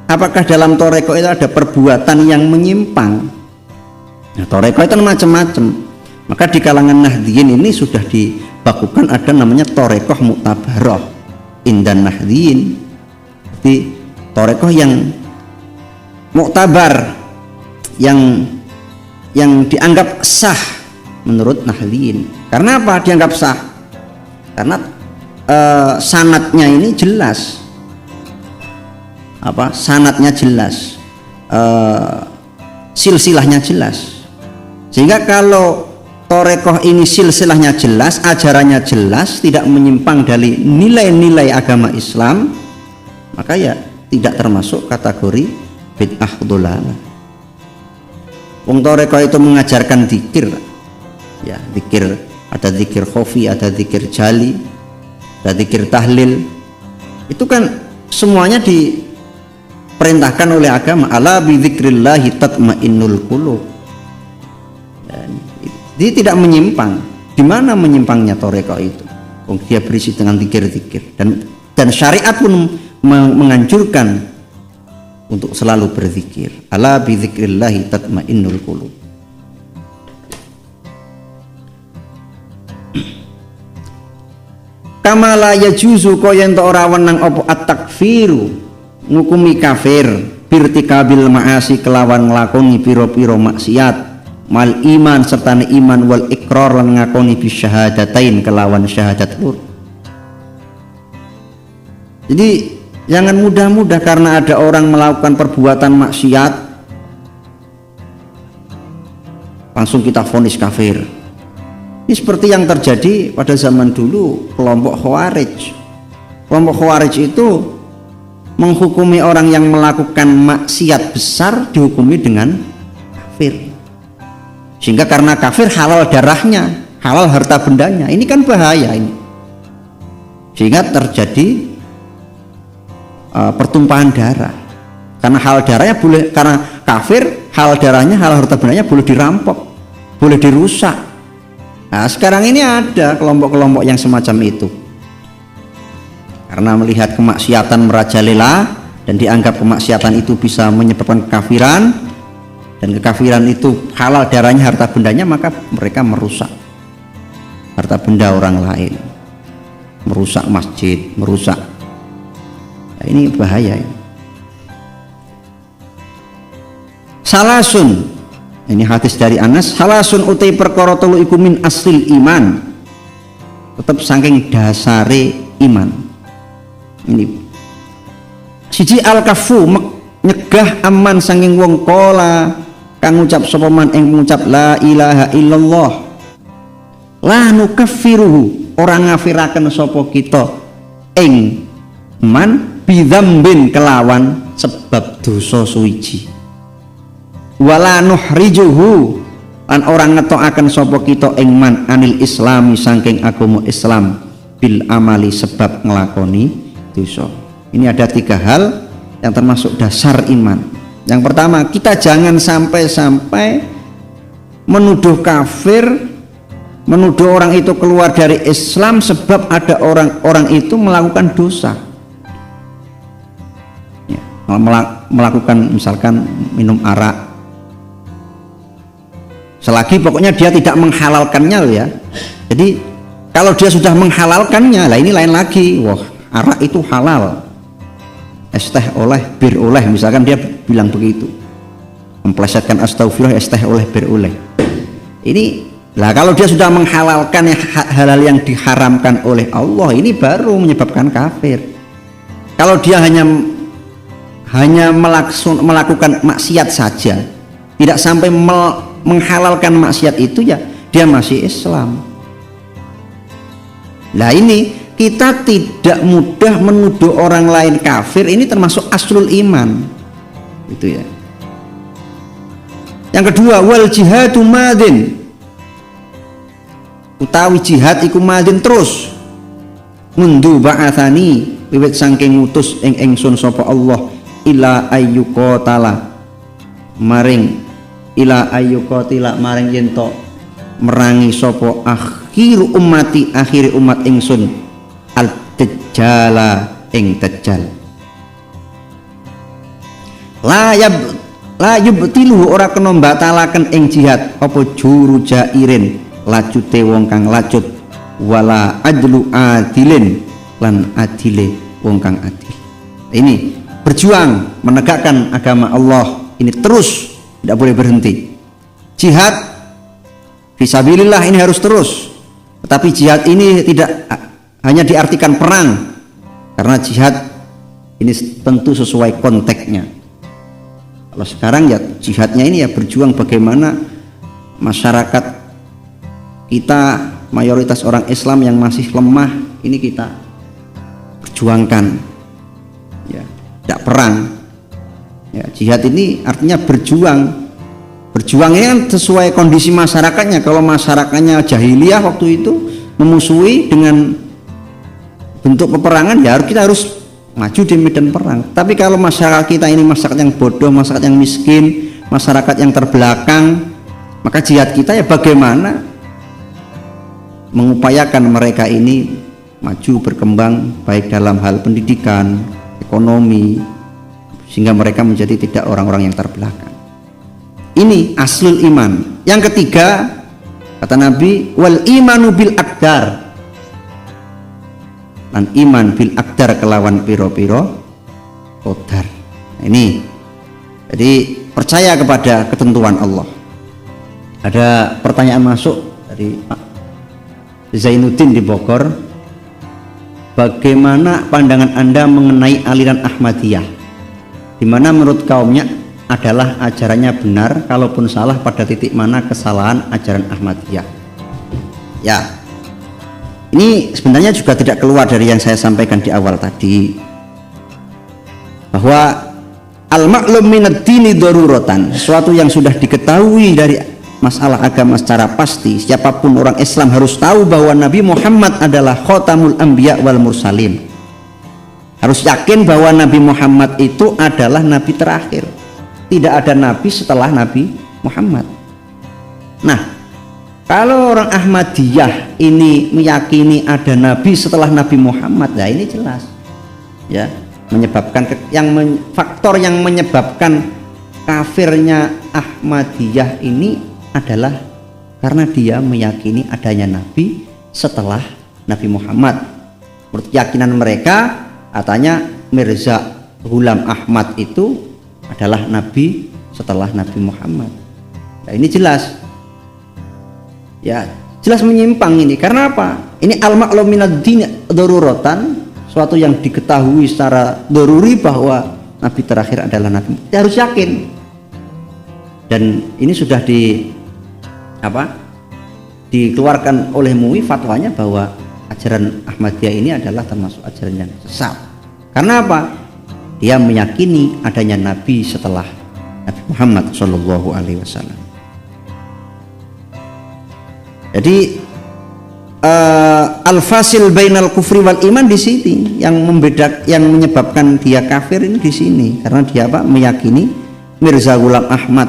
apakah dalam torekoh itu ada perbuatan yang menyimpang? Nah, torekoh itu macam-macam. Maka di kalangan Nahdliyin ini sudah dibakukan ada namanya torekoh muktabaroh indan Nahdliyin. Jadi torekoh yang muktabar, yang dianggap sah menurut Nahdliyin. Karena apa dianggap sah? Karena sanadnya ini jelas. Sanadnya jelas, silsilahnya jelas. Sehingga kalau torekoh ini silsilahnya jelas, ajarannya jelas, tidak menyimpang dari nilai-nilai agama Islam, maka ya tidak termasuk kategori bid'ah dolalah. Wong torekoh itu mengajarkan zikir, ya zikir, ada zikir khofi, ada zikir jali, ada zikir tahlil. Itu kan semuanya diperintahkan oleh agama. Ala bi dzikrillahi tatmainnul qulub. Dia tidak menyimpang. Di mana menyimpangnya torekoh itu? Wong dia berisi dengan zikir-zikir dan syariat pun menganjurkan untuk selalu berzikir. Ala bi dzikrillahi tatmainnul qulub. Kama la yajuzu kaya ento ora wenang apa at-takfiru ngukumi kafir birtikabil ma'asi kelawan nglakoni pira-pira maksiat mal iman serta iman wal ikrar lan ngakoni bisyahadatain kelawan syahadat lur. Jadi jangan mudah-mudah karena ada orang melakukan perbuatan maksiat langsung kita vonis kafir. Ini seperti yang terjadi pada zaman dulu kelompok Khawarij. Kelompok Khawarij itu menghukumi orang yang melakukan maksiat besar dihukumi dengan kafir. Sehingga karena kafir halal darahnya, halal harta bendanya. Ini kan bahaya ini. Sehingga terjadi pertumpahan darah. Karena halal darahnya boleh, karena kafir halal darahnya, halal harta bendanya boleh dirampok, boleh dirusak. Nah, sekarang ini ada kelompok-kelompok yang semacam itu. Karena melihat kemaksiatan merajalela dan dianggap kemaksiatan itu bisa menyebabkan kekafiran, dan kekafiran itu halal darahnya, harta bendanya, maka mereka merusak harta benda orang lain, merusak masjid, merusak. Nah, ini bahaya ini. Salasun, ini hadis dari Anas, salasun utai perkara telu iku min aslil iman, tetap saking dasare iman. Ini siji al-kafu, nyegah aman saking wong kola kang ngucap sapa man ing ngucap la ilaha illallah, la nukaffiruhu, orang ngafiraken sapa kita ing man bidzambin kelawan sebab dosa suwiji, wala nuhrijuhu, lan orang ngetokaken sapa kita ing man anil islami saking agama Islam bil amali sebab nglakoni dosa. Ini ada 3 hal yang termasuk dasar iman. Yang pertama, kita jangan sampai menuduh kafir, menuduh orang itu keluar dari Islam sebab ada orang itu melakukan dosa, ya, melakukan misalkan minum arak, selagi pokoknya dia tidak menghalalkannya loh ya. Jadi kalau dia sudah menghalalkannya, lah ini lain lagi. Wah, arak itu halal, es teh oleh, bir oleh, misalkan dia bilang begitu, memplesetkan astagfirullah, es teh oleh, bir oleh. Ini lah kalau dia sudah menghalalkan hal-hal yang diharamkan oleh Allah, ini baru menyebabkan kafir. Kalau dia hanya melakukan maksiat saja, tidak sampai menghalalkan maksiat itu, ya dia masih Islam. Nah ini kita tidak mudah menuduh orang lain kafir, ini termasuk aslul iman, itu ya. Yang kedua, wal jihadu madin, utawi jihad iku madin terus, mundu ba'athani, wiwit saking ngutus ing ingsun sapa Allah, ila ayyuqatala, maring ila ayyuqatila, maring yen to merangi sapa akhiru ummati, akhiri umat ingsun, al-dajjala ing dajjal. La yubtiluhu, ora kena batalaken ing jihad apa juru jairin, lajute wong kang lacut, wala adlu adilin, lan adile wong kang adil. Ini berjuang menegakkan agama Allah ini terus, tidak boleh berhenti. Jihad fisabilillah ini harus terus, tetapi jihad ini tidak hanya diartikan perang, karena jihad ini tentu sesuai konteksnya. Kalau sekarang ya jihadnya ini ya berjuang bagaimana masyarakat kita, mayoritas orang Islam yang masih lemah, ini kita perjuangkan, ya, tidak perang. Ya, jihad ini artinya berjuang. Berjuang ini kan sesuai kondisi masyarakatnya. Kalau masyarakatnya jahiliyah waktu itu memusuhi dengan bentuk peperangan, ya kita harus maju di medan perang. Tapi kalau masyarakat kita ini masyarakat yang bodoh, masyarakat yang miskin, masyarakat yang terbelakang, maka jihad kita ya bagaimana mengupayakan mereka ini maju berkembang, baik dalam hal pendidikan, ekonomi, sehingga mereka menjadi tidak orang-orang yang terbelakang. Ini aslul iman. Yang ketiga, kata Nabi, wal imanu bil aqdar, dan iman bil aqdar kelawan piro-piro qadar. Ini jadi percaya kepada ketentuan Allah. Ada pertanyaan masuk dari Pak Zainuddin di Bogor, bagaimana pandangan Anda mengenai aliran Ahmadiyah, di mana menurut kaumnya adalah ajarannya benar, kalaupun salah pada titik mana kesalahan ajaran Ahmadiyah. Ya, ini sebenarnya juga tidak keluar dari yang saya sampaikan di awal tadi, bahwa al-ma'lum minad dini daruratan, sesuatu yang sudah diketahui dari masalah agama secara pasti. Siapapun orang Islam harus tahu bahwa Nabi Muhammad adalah khotamul anbiya wal mursalin. Harus yakin bahwa Nabi Muhammad itu adalah nabi terakhir. Tidak ada nabi setelah Nabi Muhammad. Nah, kalau orang Ahmadiyah ini meyakini ada nabi setelah Nabi Muhammad, ya ini jelas ya menyebabkan faktor yang menyebabkan kafirnya Ahmadiyah ini adalah karena dia meyakini adanya nabi setelah Nabi Muhammad. Menurut keyakinan mereka, katanya Mirza Ghulam Ahmad itu adalah nabi setelah Nabi Muhammad. Nah, ini jelas ya, jelas menyimpang ini. Karena apa? Ini al-ma'lum minad din daruratan, suatu yang diketahui secara daruri bahwa nabi terakhir adalah nabi. Kita harus yakin. Dan ini sudah dikeluarkan oleh MUI fatwanya bahwa ajaran Ahmadiyah ini adalah termasuk ajaran yang sesat. Karena apa? Dia meyakini adanya nabi setelah Nabi Muhammad Shallallahu Alaihi Wasallam. Jadi al-fasil bainal kufri wal iman di sini yang menyebabkan dia kafir ini di sini, karena dia meyakini Mirza Ghulam Ahmad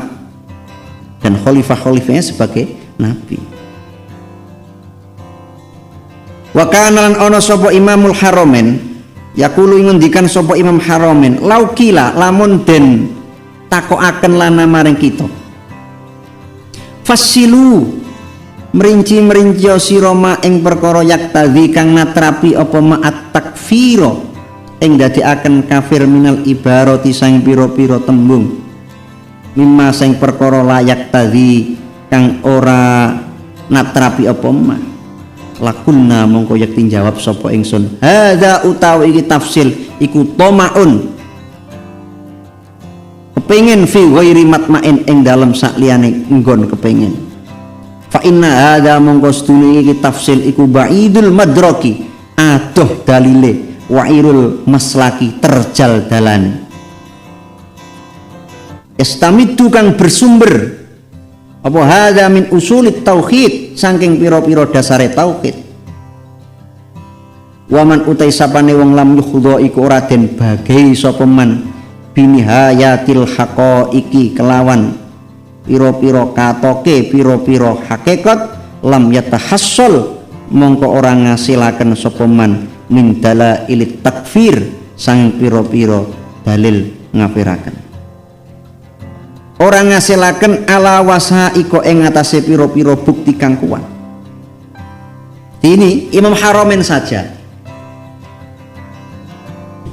dan khalifah-khalifahnya sebagai nabi. Wa kana lan ana sapa Imamul Haramain yaqulu ngendikan sapa Imam Haramain, laukila lamun den takokaken lana maring kita, fasilu merinci sira ma ing perkara yaktadhi kang natrapi apa ma'at takfira ing dadekaken kafir minal ibarati sang pira-pira tembung, mimma sing perkara layak tadi kang ora natrapi apa mah. Lakunna mongko yakti jawab sapa ingsun, hadza utawi iki tafsil iku tomaun, kepengin fi ghairi matmain ing dalem sakliyane nggon kepengin. Fa inna hadza mongko sedune iki tafsil iku ba'idul madraki, adoh dalile, wa'irul maslaki terjal dalan. Istamidu kang bersumber apa hadza min usulit tauhid, saking pira-pira dasare tauhid. Waman utai sapane wong lam yukhudha iku ora den bagi sapa man binihayatil haqaiqi kelawan pira-pira katoke pira-pira hakikat, lam yatahassal mongko ora ngasilaken sapa man min dalailit takfir, sang pira-pira dalil ngafiraken. Orang ngasilaken ala wasa iko ing atase piro-piro bukti kang kuat. Ini Imam Haramain saja,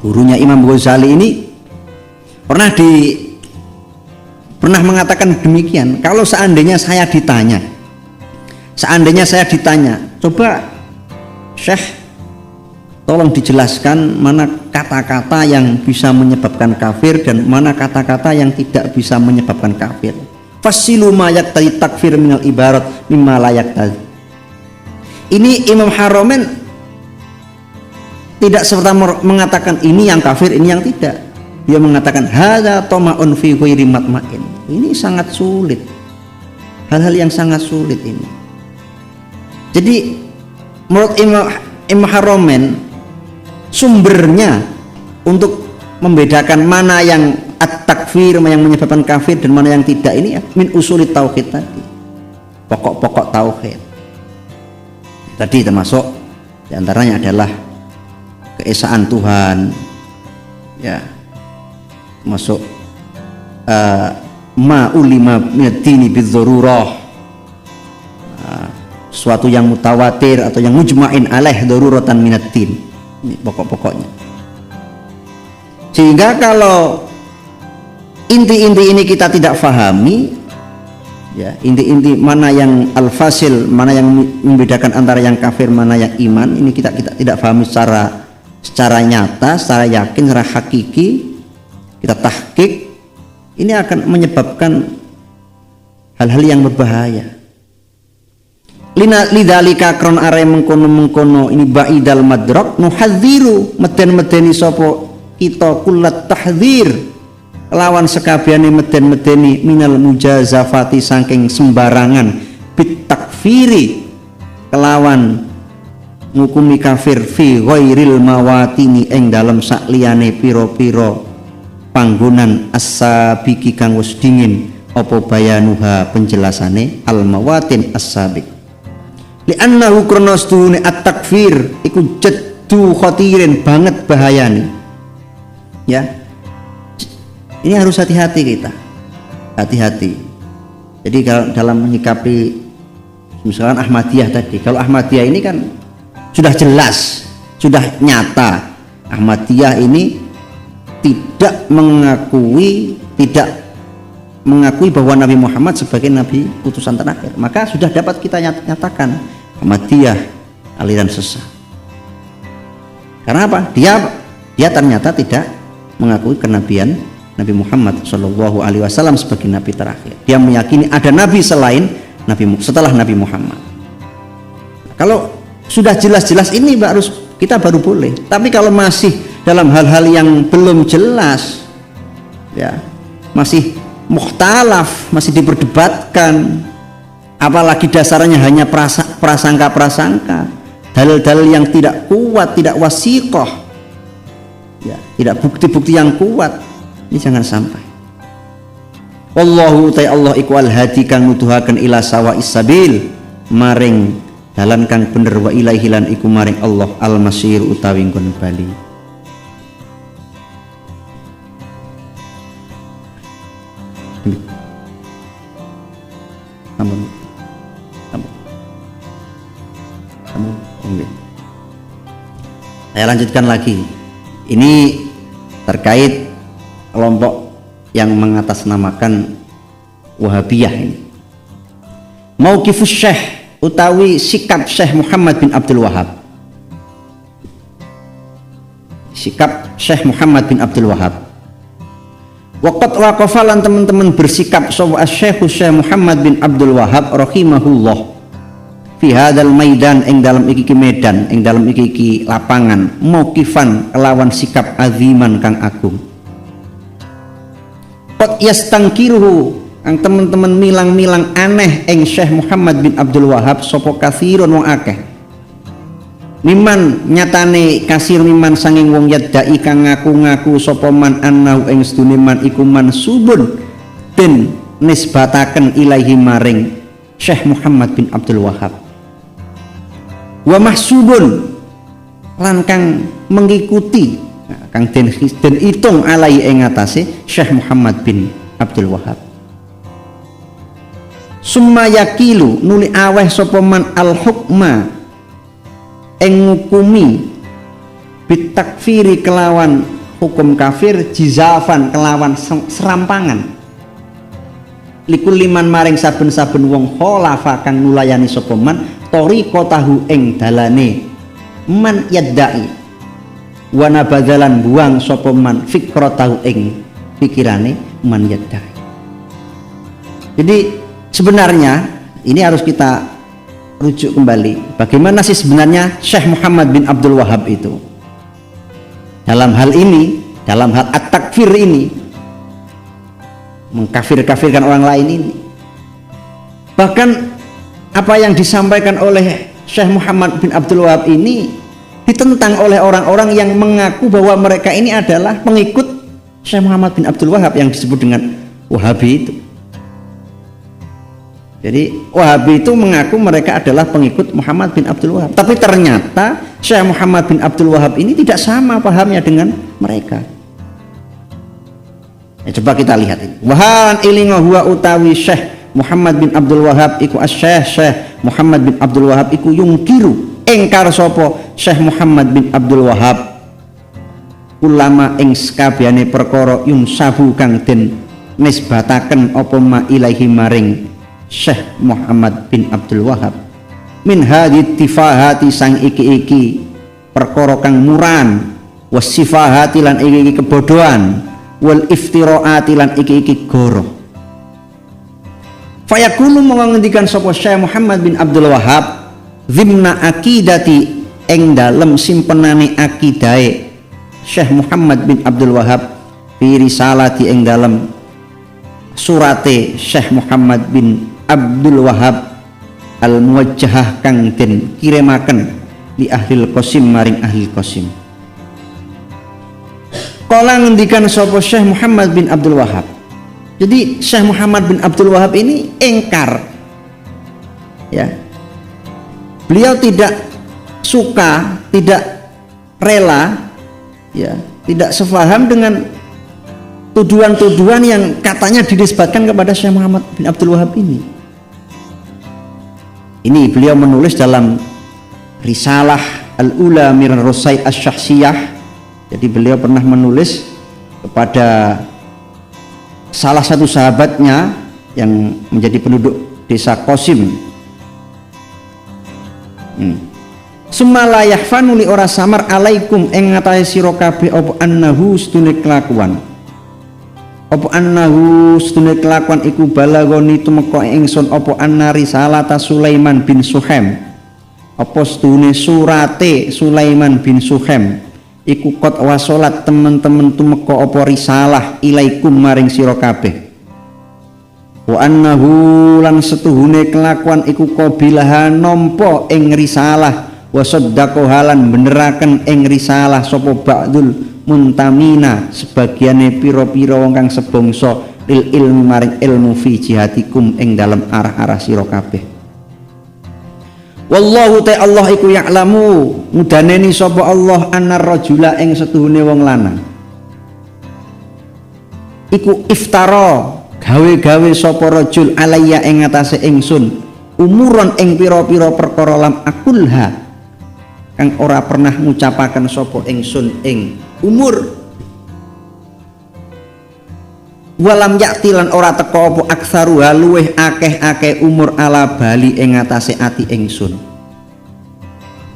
gurunya Imam Ghazali ini pernah mengatakan demikian. Kalau seandainya saya ditanya, coba Syekh tolong dijelaskan mana kata-kata yang bisa menyebabkan kafir dan mana kata-kata yang tidak bisa menyebabkan kafir. Fasilu ma yaqtadi takfir minal ibarat mimma la yaqtadi. Ini Imam Haramain tidak serta mengatakan ini yang kafir, ini yang tidak. Dia mengatakan hadza tama'un fi ghairi matma'in. Ini sangat sulit. Hal-hal yang sangat sulit ini. Jadi menurut Imam Haramain, sumbernya untuk membedakan mana yang at-takfir, yang menyebabkan kafir dan mana yang tidak, ini min usulit tauhid tadi, pokok-pokok tauhid tadi, termasuk diantaranya adalah keesaan Tuhan ya, termasuk ma ulima minad-dini bidzarurah, sesuatu yang mutawatir atau yang mujma'in alaih daruratan minad-din. Ini pokok-pokoknya. Sehingga kalau inti-inti ini kita tidak fahami, ya, inti-inti mana yang al-fasil, mana yang membedakan antara yang kafir, mana yang iman, ini kita tidak fahami secara nyata, secara yakin, secara hakiki, kita tahqiq, ini akan menyebabkan hal-hal yang berbahaya. Lidzalika kron are mengkono ini ba'idal madrak nuhadziru meden-medeni sapa kita kullat tahdzir lawan sekabehane meden-medeni minal mujazafati saking sembarangan bit takfiri kelawan ngukumi kafir fi ghairil mawatini ing dalem sakliyane pira-pira panggonan as-sabiqi kang wis dingin apa bayanuha penjelasane al mawatin as-sabiq li annahu kronos duune at-takfir iku jaddu khatirin banget bahayane ya. Ini harus hati-hati kita, hati-hati. Jadi kalau dalam menyikapi misalkan Ahmadiyah tadi, kalau Ahmadiyah ini kan sudah jelas, sudah nyata Ahmadiyah ini tidak mengakui bahwa Nabi Muhammad sebagai Nabi utusan terakhir, maka sudah dapat kita nyatakan Ahmadiyah aliran sesat. Karena apa? Dia ternyata tidak mengakui kenabian Nabi Muhammad Shallallahu Alaihi Wasallam sebagai Nabi terakhir. Dia meyakini ada Nabi selain setelah Nabi Muhammad. Kalau sudah jelas-jelas ini kita baru boleh. Tapi kalau masih dalam hal-hal yang belum jelas, ya masih mukhtalaf, masih diperdebatkan, apalagi dasarnya hanya prasangka-prasangka, dalil-dalil yang tidak kuat, tidak wasiqah, ya, tidak bukti-bukti yang kuat, ini jangan sampai. Wallahu ta'ala Allah iku al-hadi kang nuduhaken ila sawa'is sabil maring dalan kang bener wa ilaihi lan iku maring Allah al-masir utawi nggon bali. Saya lanjutkan lagi. Ini terkait kelompok yang mengatasnamakan Wahabiyah ini. Mauqifus Syekh utawi sikap Syekh Muhammad bin Abdul Wahab. Sikap Syekh Muhammad bin Abdul Wahab. Waqat waqafa lan teman-teman bersikap sapa Syekh Muhammad bin Abdul Wahab rahimahullah fi hadzal maidan ing dalam iki medan, ing dalam iki lapangan, mauqifan kelawan sikap aziman kang agung. Qad yastangkiruhu ang teman-teman milang-milang aneh ing Syekh Muhammad bin Abdul Wahab sapa katsirun wong akeh. Miman nyatane kasir miman sanging wong yadai kang ngaku-ngaku sapa man annahu ing sedune man iku mansubun den nisbataken ilahi maring Syekh Muhammad bin Abdul Wahab. Wa mahsubun lan kang mengikuti kang den itung alai ing atase Syekh Muhammad bin Abdul Wahab. Summa yakilu nuli aweh sapa man al hukma ing ngukumi bitakfiri kelawan hukum kafir jizafan kelawan serampangan likul liman maring saben-saben wong kholafa kang nulayani sapa man tariqatahu ing dalane man yaddai wa nabadzalan buang sapa man fikratahu ing pikirane man yaddai. Jadi sebenarnya ini harus kita rujuk kembali bagaimana sih sebenarnya Syekh Muhammad bin Abdul Wahab itu dalam hal ini, dalam hal at-takfir ini, mengkafir-kafirkan orang lain ini. Bahkan apa yang disampaikan oleh Syekh Muhammad bin Abdul Wahab ini ditentang oleh orang-orang yang mengaku bahwa mereka ini adalah pengikut Syekh Muhammad bin Abdul Wahab yang disebut dengan Wahabi itu. Jadi Wahabi itu mengaku mereka adalah pengikut Muhammad bin Abdul Wahab, tapi ternyata Syekh Muhammad bin Abdul Wahab ini tidak sama pahamnya dengan mereka. Coba kita lihat ini. Wahan ilinga huwa utawi Syekh Muhammad bin Abdul Wahab iku Syekh Muhammad bin Abdul Wahab iku yungkiru engkar sapa Syekh Muhammad bin Abdul Wahab ulama ing sakabehane perkara yunsabu kang den nisbataken apa ma ilaihi maring Syekh Muhammad bin Abdul Wahab min hadhi tifahati sang iki perkara kang muran wasifahati lan iki kebodohan wal iftiraati lan iki-iki goro. Fayaqulu mengendikan sapa Syekh Muhammad bin Abdul Wahhab zimna akidati ing dalem simpenane akidahe Syekh Muhammad bin Abdul Wahhab fi risalati ing dalem surate Syekh Muhammad bin Abdul Wahhab al muwajjahah kang den kirimaken li ahlil qasim maring ahli qasim. Kala ngendikan sapa Syekh Muhammad bin Abdul Wahhab. Jadi Syekh Muhammad bin Abdul Wahhab ini engkar, ya. Beliau tidak suka, tidak rela, ya, tidak sefaham dengan tuduhan-tuduhan yang katanya dinisbatkan kepada Syekh Muhammad bin Abdul Wahhab ini. Ini beliau menulis dalam Risalah Al-Ula min Rusai Asy-Syahsiyah. Jadi beliau pernah menulis kepada salah satu sahabatnya yang menjadi penduduk desa Qasim. Sumala yahfanu li ora samar alaikum ing ngatasé sira kabeh apa annahu stune kelakuan. Apa annahu stune kelakuan iku balagoni tumeka ingsun apa anna risalata Sulaiman bin Suhaim. Apa stune surate Sulaiman bin Suhaim iku qad wasolat teman-teman tumeka apa risalah ilaikum maring sira kabeh. Wa annahu lan setuhune kelakuan iku qabilaha nampa ing risalah wa saddaqaha lan beneraken ing risalah sapa ba'dul muntamina sebagiane pira-pira wong kang sebangsa lil ilmi maring ilmu fi jihatikum ing dalem arah-arah sira kabeh. Wallahu ta Allah iku ya'lamu mudaneni sapa Allah anar rajula ing setuhune wong lanang iku iftara gawe-gawe sapa rajul alayya ing atase ingsun umuron ing pira-pira perkara lam akulha kang ora pernah ngucapaken sapa ingsun ing umur walam yakti lan ora teka apa aksaru luweh akeh-akeh umur ala bali ing atase ati ingsun.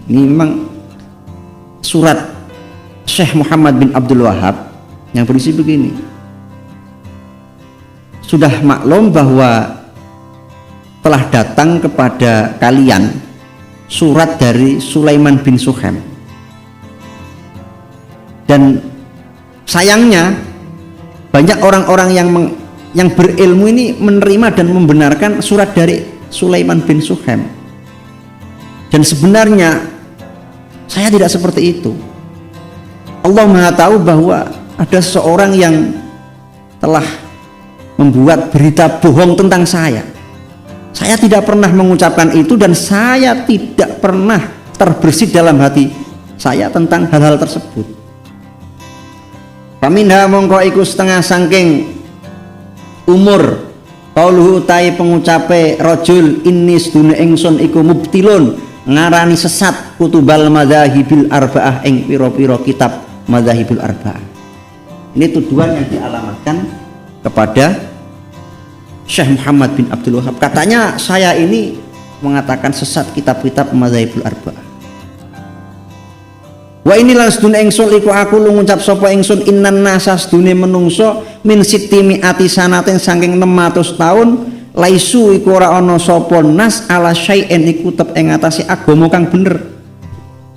Ini memang surat Syekh Muhammad bin Abdul Wahhab yang berisi begini. Sudah maklum bahwa telah datang kepada kalian surat dari Sulaiman bin Suhaim. Dan sayangnya banyak orang-orang yang berilmu ini menerima dan membenarkan surat dari Sulaiman bin Suhaim. Dan sebenarnya saya tidak seperti itu. Allah Maha tahu bahwa ada seorang yang telah membuat berita bohong tentang saya. Saya tidak pernah mengucapkan itu dan saya tidak pernah terbersit dalam hati saya tentang hal-hal tersebut. Paminha mongko iku setengah sangking umur qauluhu tai pengucape rajul inni sedune ingsun iku mubtilun ngarani sesat kutubal madzahibil arbaah ing pira-pira kitab madzahibul arbaah. Ini tuduhan yang dialamatkan kepada Syekh Muhammad bin Abdul Wahhab. Katanya saya ini mengatakan sesat kitab-kitab madzahibul arbaah. Wa inilah sedune ingsun iku aku lu ngucap sapa ingsun innan nasa sedune menungso min sitimi ati sanaten saking 600 tahun laisu iku ora ana sapa nas ala syai'in iku tep ing atase agama kang bener.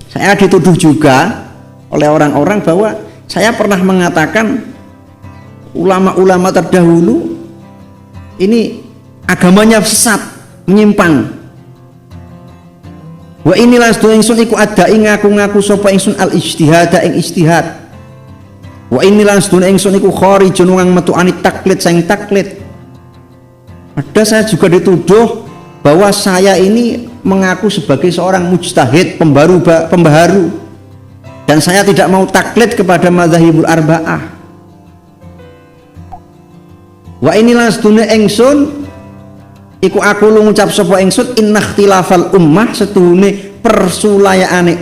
Saya dituduh juga oleh orang-orang bahwa saya pernah mengatakan ulama-ulama terdahulu ini agamanya sesat, menyimpang. Wa inilah sedune ingsun iku adai ngaku-ngaku sapa ingsun al ijtihad ing ijtihad. Wa inilah sedune ingsun iku kharijun wang metu anit taklid saing taklid. Ada saya juga dituduh bahwa saya ini mengaku sebagai seorang mujtahid pembaharu dan saya tidak mau taklid kepada madzhabul arbaah. Wa inilah sedune ingsun iku aku lu ngucap sapa ingsun inna ikhtilafal ummah setuhune persulayaane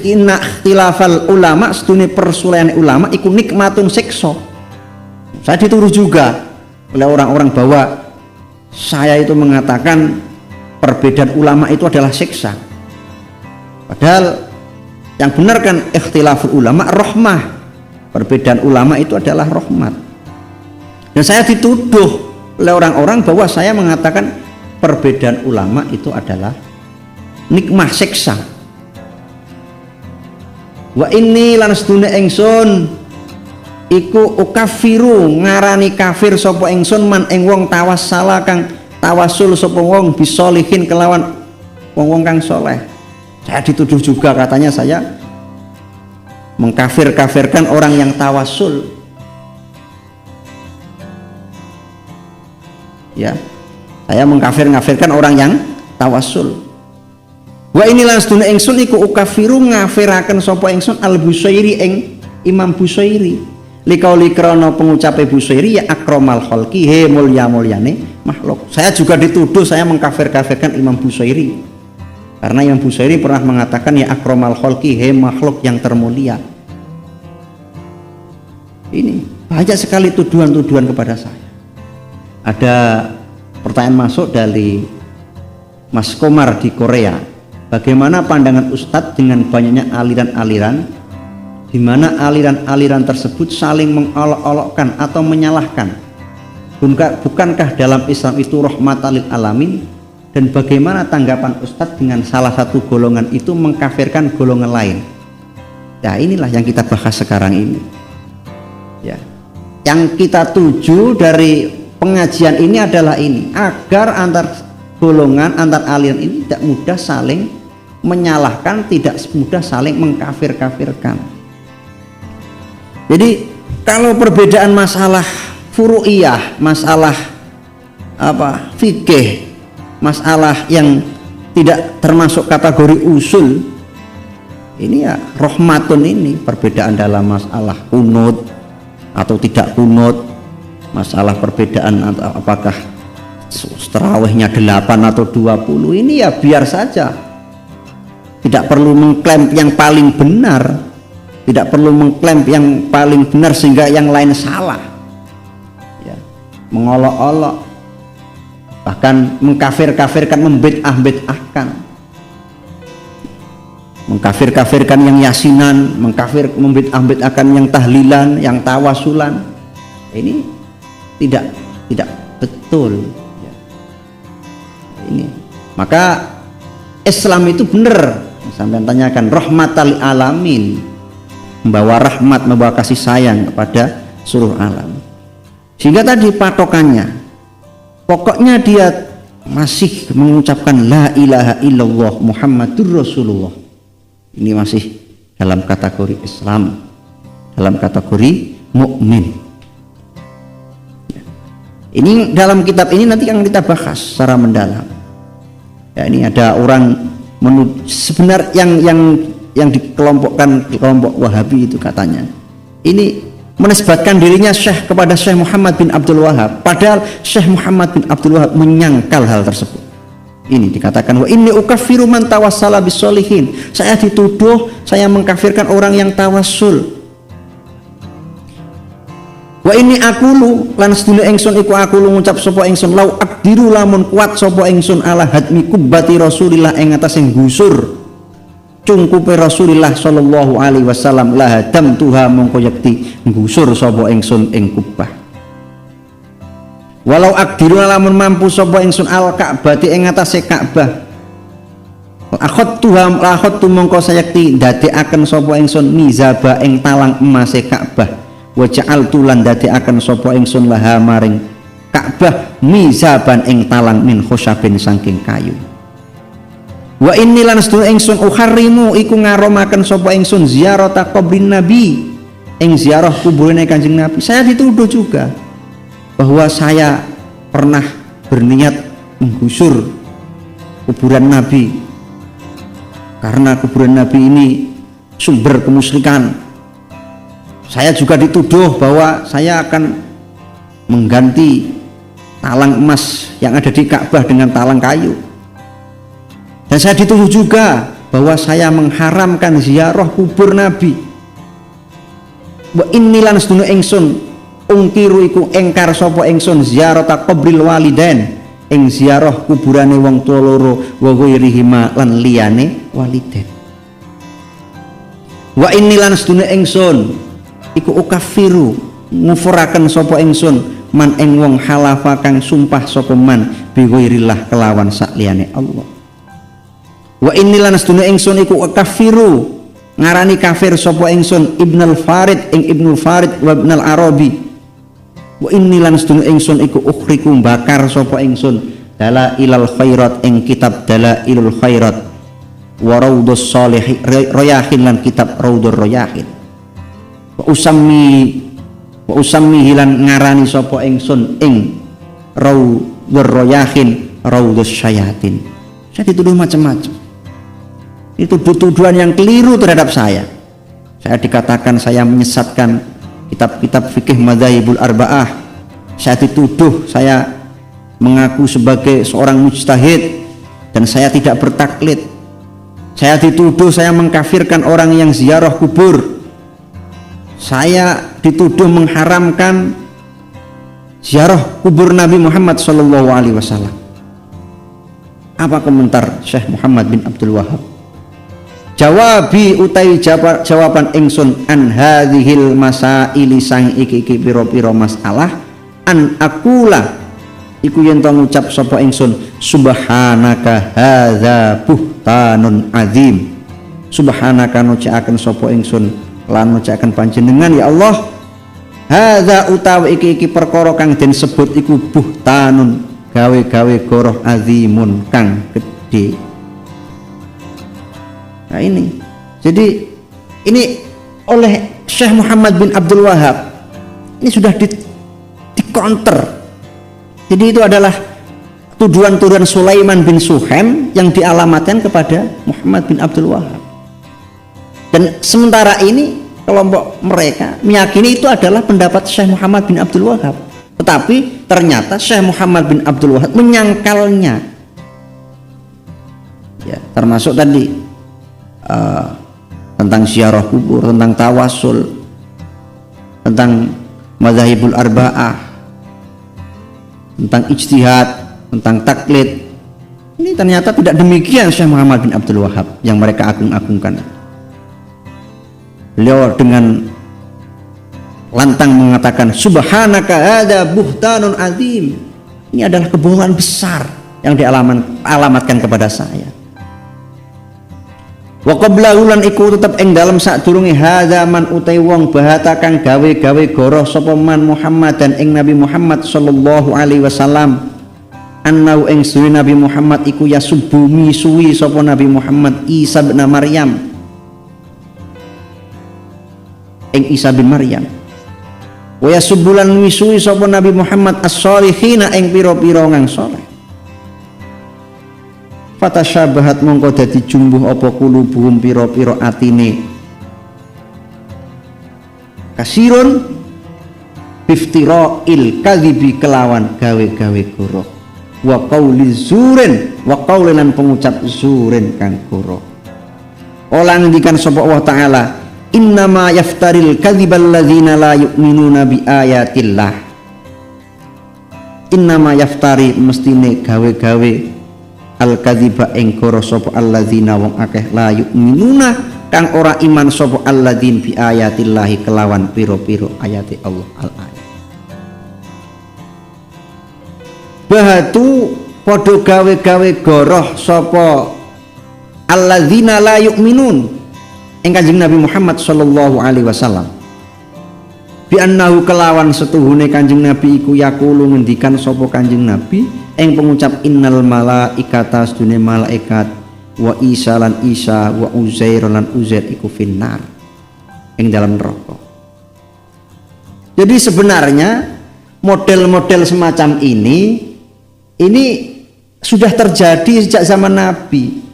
inna ikhtilafal ulama setuhune persulayaane ulama iku nikmatun siksa. Saya dituduh juga oleh orang-orang bahwa saya itu mengatakan perbedaan ulama itu adalah siksa. Padahal yang benar kan ikhtilaful ulama rahmah. perbedaan ulama itu adalah rahmat. Dan saya dituduh oleh orang-orang bahwa saya mengatakan perbedaan ulama itu adalah nikmah, siksa. Wa inni lan sedune ingsun iku ukafiru ngarani kafir sapa ingsun man ing wong tawassala kang tawasul sapa wong bisolihin kelawan wong-wong kang soleh. Saya dituduh juga katanya saya mengkafir-kafirkan orang yang tawasul. Ya, saya mengkafir-kafirkan orang yang tawasul. Wa inilah sedune ingsun iku ukafiru ngafiraken sapa ingsun al-Busairi ing Imam Busairi. Likauli krana pengucape Busairi ya akramal khalqi he mulya-mulyane makhluk. Saya juga dituduh saya mengkafir-kafirkan Imam Busairi. Karena Imam Busairi pernah mengatakan ya akramal khalqi he makhluk yang termulia. Ini banyak sekali tuduhan-tuduhan kepada saya. Ada pertanyaan masuk dari Mas Komar di Korea. Bagaimana pandangan Ustadz dengan banyaknya aliran-aliran di mana aliran-aliran tersebut saling mengolok-olokkan atau menyalahkan? Bukankah dalam Islam itu rahmatan lil alamin? Dan bagaimana tanggapan Ustadz dengan salah satu golongan itu mengkafirkan golongan lain? Ya, inilah yang kita bahas sekarang ini. Ya, yang kita tuju dari pengajian ini adalah ini, agar antar golongan, antar aliran ini tidak mudah saling menyalahkan, tidak mudah saling mengkafir-kafirkan. Jadi kalau perbedaan masalah furu'iyah, masalah fikih, masalah yang tidak termasuk kategori usul, ini ya rahmatun, ini perbedaan dalam masalah kunut atau tidak kunut, masalah perbedaan apakah tarawihnya 8 atau 20, ini ya biar saja. Tidak perlu mengklaim yang paling benar, tidak perlu mengklaim yang paling benar sehingga yang lain salah. Ya, mengolok-olok, bahkan mengkafir-kafirkan, membid'ah-bid'ahkan, mengkafir-kafirkan yang yasinan, membid'ah-bid'ahkan yang tahlilan, yang tawasulan. Ini tidak betul. Ya. Ini maka Islam itu benar. Sampai tanyakan rahmatal alamin, membawa rahmat, membawa kasih sayang kepada seluruh alam. Sehingga tadi patokannya, pokoknya dia masih mengucapkan la ilaha illallah Muhammadur Rasulullah. Ini masih dalam kategori Islam, dalam kategori mukmin. Ini dalam kitab ini nanti akan kita bahas secara mendalam. Ya, ini ada orang sebenarnya yang dikelompokkan kelompok Wahabi itu katanya ini menisbatkan dirinya Syekh kepada Syekh Muhammad bin Abdul Wahab, padahal Syekh Muhammad bin Abdul Wahab menyangkal hal tersebut. Ini dikatakan wa inni ukaffiru man tawassala bisolihin, saya dituduh saya mengkafirkan orang yang tawassul. Wa inni aqulu lan sedune ingsun iku aqulu ngucap sapa ingsun lau akdiru lamun kuat sapa ingsun ala hadmi kubbati Rasulillah ing atase gusur cungkupe Rasulillah sallallahu alaihi wasallam la hadam tuha mongko yakti gusur sapa ingsun ing kubbah. Walau akdiru lamun mampu sapa ingsun al Ka'bah ing atase Ka'bah akhot tu mongko sayakti ndadekaken sapa ingsun mizaba ing talang emase Ka'bah wa ja'altu lan dadekaken sapa ingsun laha maring Ka'bah mizaban ing talang min khusyabin saking kayu. Wa inni lan sedune ingsun uharrimu iku ngaromaken sapa ingsun ziarata qabrin nabi ing ziarah kuburane Kanjeng Nabi. Saya dituduh juga bahwa saya pernah berniat menggusur kuburan Nabi karena kuburan Nabi ini sumber kemusyrikan. Saya juga dituduh bahwa saya akan mengganti talang emas yang ada di Ka'bah dengan talang kayu. Dan saya dituduh juga bahwa saya mengharamkan ziarah kubur Nabi. Wa innilan sedune ingsun ungkiru iku engkar sapa ingsun ziarata qabril walidain ing ziarah kuburane wong tuwa loro wa ghairihima lan liyane walidain. Wa innilan sedune ingsun iku ukafiru ngufuraken sapa ingsun man ing wong halafa kang sumpah sapa man bi ghairillah kelawan sakliyane Allah. Wa inni lan astune ingsun iku ukafiru ngarani kafir sapa ingsun Ibnul Farid ing Ibnul Farid wa Ibnul Arabi. Wa inni lan astune ingsun iku ukhriku bakar sapa ingsun dalailal khairat ing kitab dalailul khairat wa raudhus shalihin rayahin lan kitab raudhur rayahin. Wa usammi hilan ngarani sapa ingsun ing raudhur rayahin raudhus syayatin. Saya dituduh macam-macam. Itu tuduhan yang keliru terhadap saya. Saya dikatakan saya menyesatkan kitab-kitab fikih madzhabul arba'ah. Saya dituduh saya mengaku sebagai seorang mujtahid dan saya tidak bertaklid. Saya dituduh saya mengkafirkan orang yang ziarah kubur. Saya dituduh mengharamkan ziarah kubur Nabi Muhammad SAW. Apa komentar Syekh Muhammad bin Abdul Wahab? Jawabi utai jawaban ingsun an hadhil masaili sang iki pira-pira masalah an akula iku yen to ngucap sapa ingsun subhanaka hadza buhtanun azim. Subhanaka nucaaken sapa ingsun lan nucaaken panjenengan ya Allah hadza utawi iki perkara kang den sebut iku buhtanun gawe-gawe goroh azimun kang gedhe. Nah ini, jadi ini oleh Syekh Muhammad bin Abdul Wahab ini sudah di-counter. Jadi itu adalah tuduhan-tuduhan Sulaiman bin Suhaim yang dialamatkan kepada Muhammad bin Abdul Wahab. Dan sementara ini kelompok mereka meyakini itu adalah pendapat Syekh Muhammad bin Abdul Wahab. Tetapi ternyata Syekh Muhammad bin Abdul Wahab menyangkalnya. Ya, termasuk tadi tentang ziarah kubur, tentang tawasul, tentang madzhabul arba'ah, tentang ijtihad, tentang taklid. Ini ternyata tidak demikian Syekh Muhammad bin Abdul Wahab yang mereka agung-agungkan. Beliau dengan lantang mengatakan subhanaka hadza buhtanun azim. Ini adalah kebohongan besar yang dialamatkan kepada saya. Wa qablahu lan iku tetep ing dalem sadurunge hadza man utai wong bahata kang gawe-gawe goroh sapa man Muhammad dan ing Nabi Muhammad sallallahu alaihi wasallam annau ing suwi Nabi Muhammad iku yasubbu misuwi sapa Nabi Muhammad Isa bin Maryam ing Isa bin Maryam wa yasubbu lan misuwi sapa Nabi Muhammad as-solihina ing pira-pira ngang saleh. Fatasyabahat mongko dadi jumbuh apa kulubuhum pira-pira atine kasirun biftira'il kadhibi kelawan gawe-gawe goroh wa qauli zurin wa qaulan pengucap zurin kang goroh. Ola ngendikan sapa Allah taala innama yaftaril kadhibal ladzina la yu'minuna bi ayatillah. Innama yaftari mestine gawe-gawe al-kadziba ing goro sapa alladzina wong akeh la yu'minuna kang ora iman sapa alladzin bi ayatillahi kelawan pira-pira ayati Allah al-ayat. Bahatu padha gawe-gawe goroh sapa alladzina la yu'minun ing Kanjeng Nabi Muhammad sallallahu alaihi wasallam bi annahu kelawan setuhune Kanjeng Nabi iku yaqulu ngendikan sapa Kanjeng Nabi ing pengucap innal malaikata sedune malaikat wa Isa lan Isa wa Uzair lan Uzair iku finnar ing dalam neraka. Jadi sebenarnya model-model semacam ini sudah terjadi sejak zaman Nabi.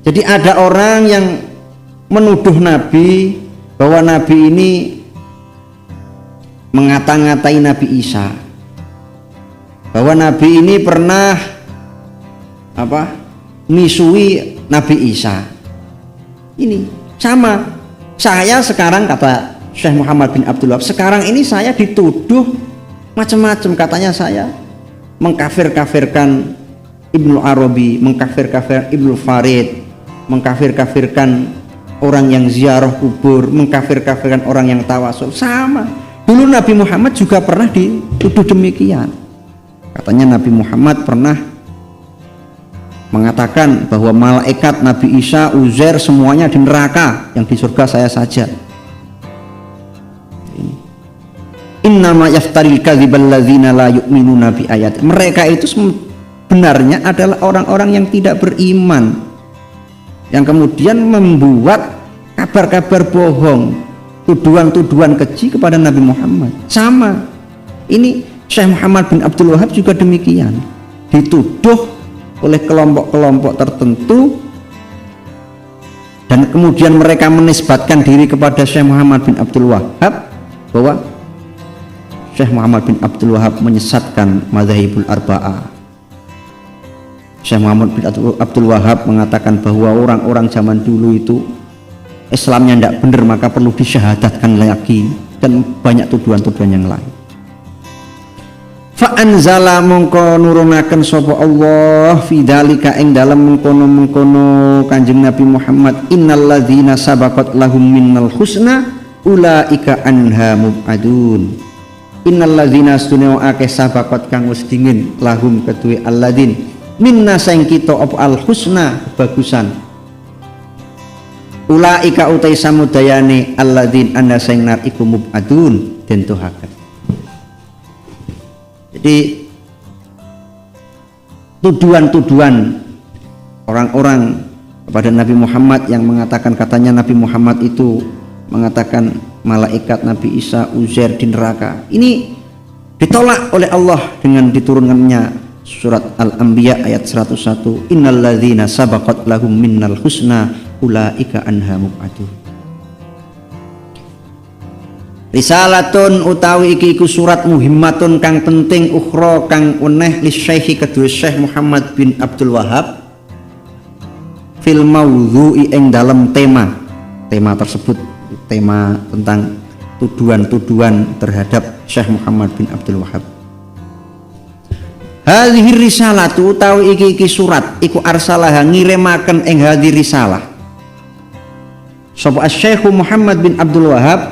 Jadi ada orang yang menuduh Nabi bahwa Nabi ini mengata-ngatai Nabi Isa, bahwa Nabi ini pernah misui Nabi Isa. Ini sama saya sekarang, kata Syekh Muhammad bin Abdul Wahab, sekarang ini saya dituduh macam-macam. Katanya saya mengkafir-kafirkan Ibnu Arabi, mengkafir-kafirkan Ibnu Farid, mengkafir-kafirkan orang yang ziarah kubur, mengkafir-kafirkan orang yang tawasul. Sama. Dulu Nabi Muhammad juga pernah dituduh demikian. Katanya Nabi Muhammad pernah mengatakan bahwa malaikat Nabi Isa, Uzair semuanya di neraka, yang di surga saya saja. Innama yaftaril kadzibal ladzina la yu'minuna bi ayat. Mereka itu sebenarnya adalah orang-orang yang tidak beriman, yang kemudian membuat kabar-kabar bohong, tuduhan-tuduhan keji kepada Nabi Muhammad. Sama. Ini Syekh Muhammad bin Abdul Wahab juga demikian, dituduh oleh kelompok-kelompok tertentu, dan kemudian mereka menisbatkan diri kepada Syekh Muhammad bin Abdul Wahab bahwa Syekh Muhammad bin Abdul Wahab menyesatkan madzhabul arba'ah. Syekh Muhammad bin Abdul Wahab mengatakan bahwa orang-orang zaman dulu itu Islamnya tidak benar, maka perlu disyahadatkan lagi, dan banyak tuduhan-tuduhan yang lain. Fa'anzala mongko nurunaken sapa Allah fi dzalika ing dalem mengkono-mengkono Kanjeng Nabi Muhammad, innal ladzina sabaqat lahum minnal husna ulaika anha mubadun. Innal ladzina sunau akeh sabaqat kang wis dingin lahum kedue alladzin minna sang kita apa al husna bagusan. Ulaika utai samudayane alladzin anna sang nar iku mubadun den tuhaken. Jadi tuduhan-tuduhan orang-orang kepada Nabi Muhammad yang mengatakan, katanya Nabi Muhammad itu mengatakan malaikat Nabi Isa, Uzair di neraka, ini ditolak oleh Allah dengan diturunkannya surat Al-Anbiya ayat 101, innal ladzina sabaqat lahum minnal husna ulaika anha mubadun. Risalatun utawi iki iku surat muhimmatun kang penting ukhra kang uneh li Syekh kedua Syekh Muhammad bin Abdul Wahab fil maudhu'i ing dalam tema tersebut, tema tentang tuduhan-tuduhan terhadap Syekh Muhammad bin Abdul Wahab. Hadhihi risalatu utawi iki surat iku arsalah ngirimaken ing hadhihi risalah sapa Syekh Muhammad bin Abdul Wahab,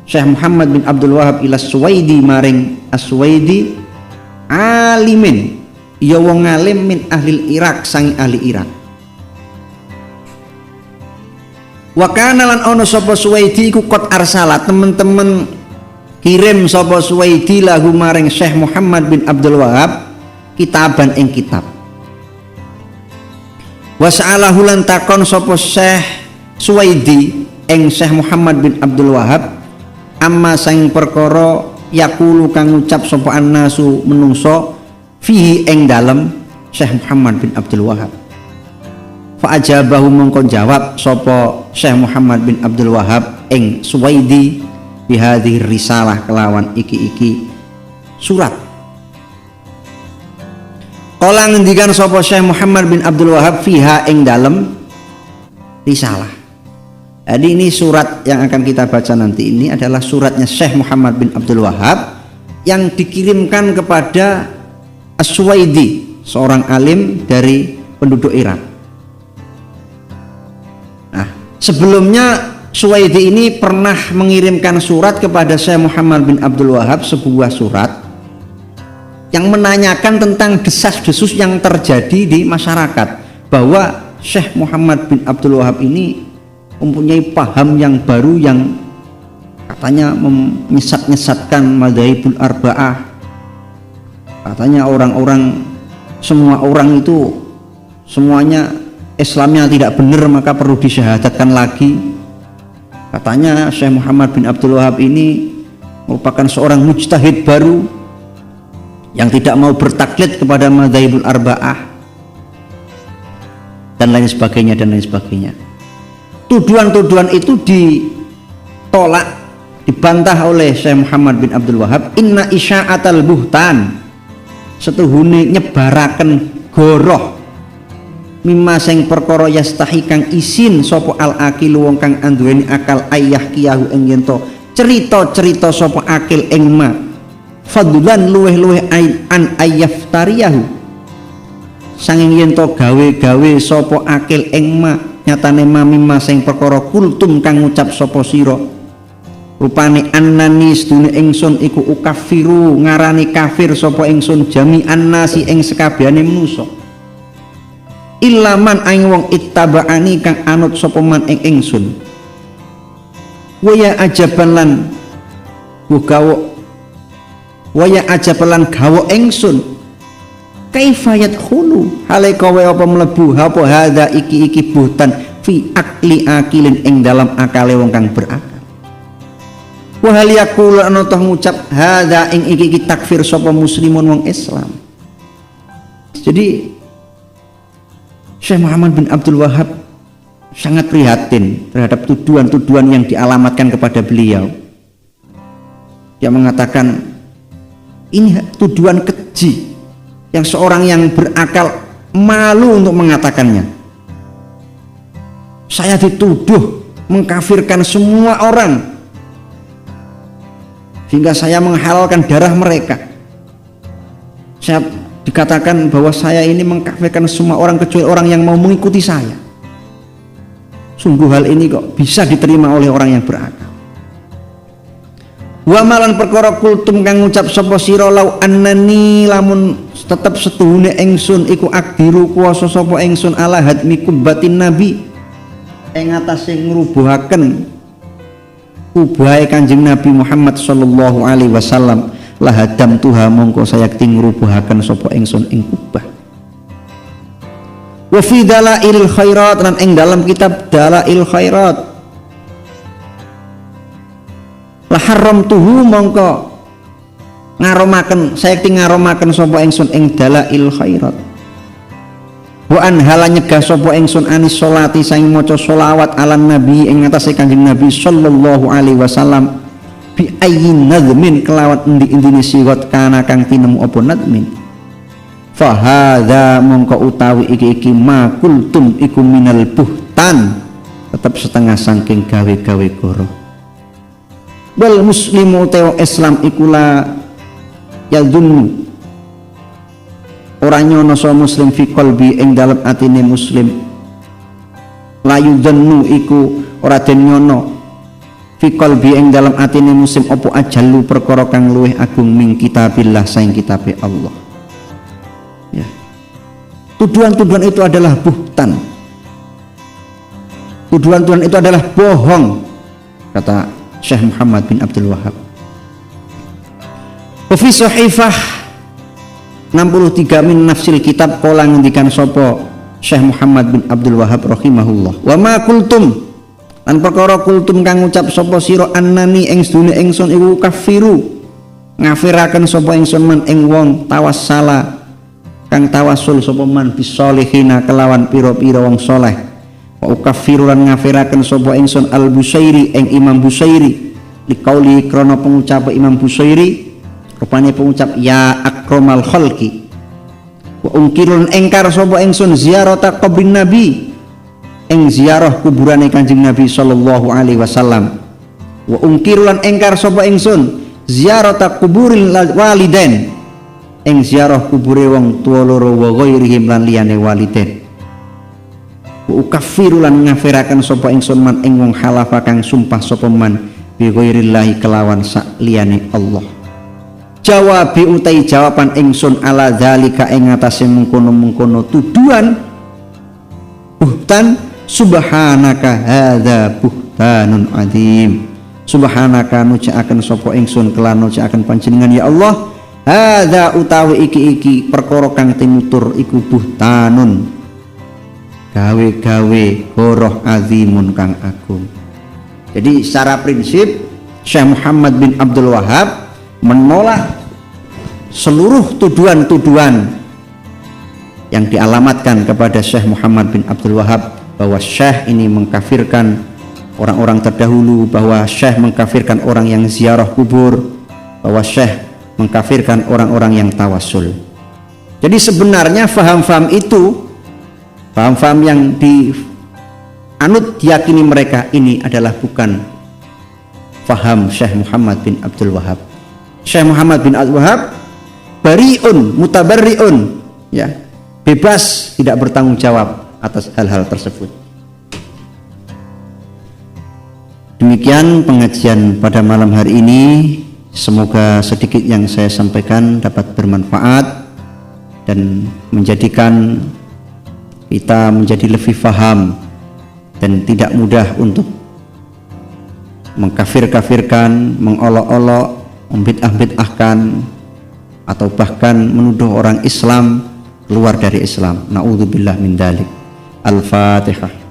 Syekh Muhammad bin Abdul Wahab ila Suwaidi maring As-Suwaidi alimin ya wong alim min ahli Irak sangi ahli Irak. Wa kana lan ono sapa Suwaidi iku qad arsala teman-teman kirim sapa Suwaidi lahu maring Syekh Muhammad bin Abdul Wahab kitaban ing kitab. Wa sa'alahu lan takon sapa Syekh Suwaidi ing Syekh Muhammad bin Abdul Wahab amma sang perkara yakulu kang ngucap sapa annasu menungso fihi ing dalem Syekh Muhammad bin Abdul Wahab. Fa ajabahu mongko jawab sapa Syekh Muhammad bin Abdul Wahab ing Suwaidi bi hadhihi risalah kelawan iki surat. Kala ngendikan sapa Syekh Muhammad bin Abdul Wahab fiha ing dalem risalah. Jadi ini surat yang akan kita baca nanti ini adalah suratnya Syekh Muhammad bin Abdul Wahab yang dikirimkan kepada As-Suwaidi, seorang alim dari penduduk Irak. Nah, sebelumnya Suwaidi ini pernah mengirimkan surat kepada Syekh Muhammad bin Abdul Wahab, sebuah surat yang menanyakan tentang desas-desus yang terjadi di masyarakat, bahwa Syekh Muhammad bin Abdul Wahab ini mempunyai paham yang baru yang katanya menyesat-nyesatkan madzhabul arba'ah. Katanya semua orang itu semuanya Islamnya tidak benar, maka perlu disyahadatkan lagi. Katanya Syekh Muhammad bin Abdul Wahab ini merupakan seorang mujtahid baru yang tidak mau bertaklid kepada madzhabul arba'ah dan lain sebagainya. Tuduhan-tuduhan itu ditolak, dibantah oleh Syekh Muhammad bin Abdul Wahab. Inna isya'atal buhtan, setuhune nyebaraken goroh mimma sing perkara yastahi kang isin sapa al akil wong kang anduweni akal ayah kiyahu ing yen to cerita-cerita sapa akil ing ma fadlan luweh-luweh an ayaftariyahu sanging yen to gawe-gawe sapa akil ing ma nyatane mamima sing perkara kultum kang ngucap sapa sira rupane annani sedune ingsun iku ukafiru ngarani kafir sapa ingsun jami'an nasi ing sekabehane manusa ilaman aing wong ittaba'ani kang anut sapa man ing ingsun waya ajaban lan waya ajaban gawa ingsun kaifayat khulu hale kowe apa mlebu apa hadza iki buhtan fi akli akilin ing dalam akale wong kang berakal wa hal yaqulu ana toh ngucap hadza ing iki takfir sapa muslimun wong Islam. Jadi Syekh Muhammad bin Abdul Wahhab sangat prihatin terhadap tuduhan-tuduhan yang dialamatkan kepada beliau. Dia mengatakan ini tuduhan keji yang seorang yang berakal malu untuk mengatakannya. Saya dituduh mengkafirkan semua orang sehingga saya menghalalkan darah mereka. Saya dikatakan bahwa saya ini mengkafirkan semua orang kecuali orang yang mau mengikuti saya. Sungguh hal ini kok bisa diterima oleh orang yang berakal. Wa malan perkara kultum kang ngucap sapa sira lau annani lamun tetep setuhune ingsun iku akdiru kuwasa sapa ingsun ala hadmi kubbatin nabi ing atase ngrubuhaken kubahe Kanjeng Nabi Muhammad sallallahu alaihi wasallam lahadam tuha mongko saya ngrubuhaken sapa ingsun ing kubah. Wa fi dalail khairat lan ing dalam kitab dalail khairat la haram tuhu mongko ngaromaken saya ngaromaken sapa ingsun ing dalail khairat wa anhala nyegah sapa ingsun anis sholati sang maca sholawat ala nabi ing atase Kanjeng Nabi sallallahu alaihi wasallam bi ayyin nadmin kelawan endi-endine sirat kana kang tinemu apa nadmin fa hadza mongko utawi iki ma kultum iku minal buhtan tetep setengah saking gawe-gawe goro. Wal muslimu teo Islam ikula yadunnu ora nyono so muslim fi qalbi ing dalem atine muslim layu dhannu iku ora den nyono fi qalbi ing dalem atine muslim apa ajallu perkara kang luwih agung ming kitabillah saing kitabe Allah ya. Tuduhan-tuduhan itu adalah buhtan, tuduhan-tuduhan itu adalah bohong kata Syekh Muhammad bin Abdul Wahhab. Fi sahifah 63 min nafsil kitab qala ngendikan sapa Syekh Muhammad bin Abdul Wahhab rahimahullah. Wa ma kultum lan perkara kultum kang ngucap sapa sira annani ing sedune ingsun iku kafiru ngafiraken sapa ingsun man ing wong tawassala kang tawasul sapa man bisolihina kelawan pira-pira wong saleh. Wa ukaffiru lan ngafiraken sapa ingsun al-Busairi ing Imam Busairi liqauli krana pengucap Imam Busairi rupane pengucap ya akramal khalqi wa ungkirun engkar sapa ingsun ziarata qabrin nabi ing ziarah kuburane Kanjeng Nabi sallallahu alaihi wasallam wa ungkirulan engkar sapa ingsun ziarata kuburil walidain ing ziarah kubure wong tuwa loro wa ghairihim lan liyane walidain wa ukaffiru lan ngafiraken sapa ingsun man ing wong halafa kang sumpah sapa man bi ghairillahi kelawan sak liyane Allah. Jawabi utai jawaban ingsun ala zalika ing atase mengkono-mengkono tuduhan buhtan subhanaka hadza buhtanun adzim. Subhanaka nucaaken sapa ingsun kelan nucaaken panjenengan ya Allah hadza utawi iki perkara kang tinutur iku buhtanun gawe-gawe goroh azimun kang agung. Jadi secara prinsip Syekh Muhammad bin Abdul Wahhab menolak seluruh tuduhan-tuduhan yang dialamatkan kepada Syekh Muhammad bin Abdul Wahhab bahwa Syekh ini mengkafirkan orang-orang terdahulu, bahwa Syekh mengkafirkan orang yang ziarah kubur, bahwa Syekh mengkafirkan orang-orang yang tawasul. Jadi sebenarnya faham-faham itu, faham-faham yang dianut diyakini mereka ini adalah bukan faham Syekh Muhammad bin Abdul Wahhab. Syekh Muhammad bin Abdul Wahhab bari'un mutabarri'un, ya, bebas tidak bertanggung jawab atas hal-hal tersebut. Demikian pengajian pada malam hari ini. Semoga sedikit yang saya sampaikan dapat bermanfaat dan menjadikan kita menjadi lebih paham dan tidak mudah untuk mengkafir-kafirkan, mengolok-olok, membid'ah-bid'ahkan, atau bahkan menuduh orang Islam keluar dari Islam. Na'udzubillah min dzalik. Al-Fatihah.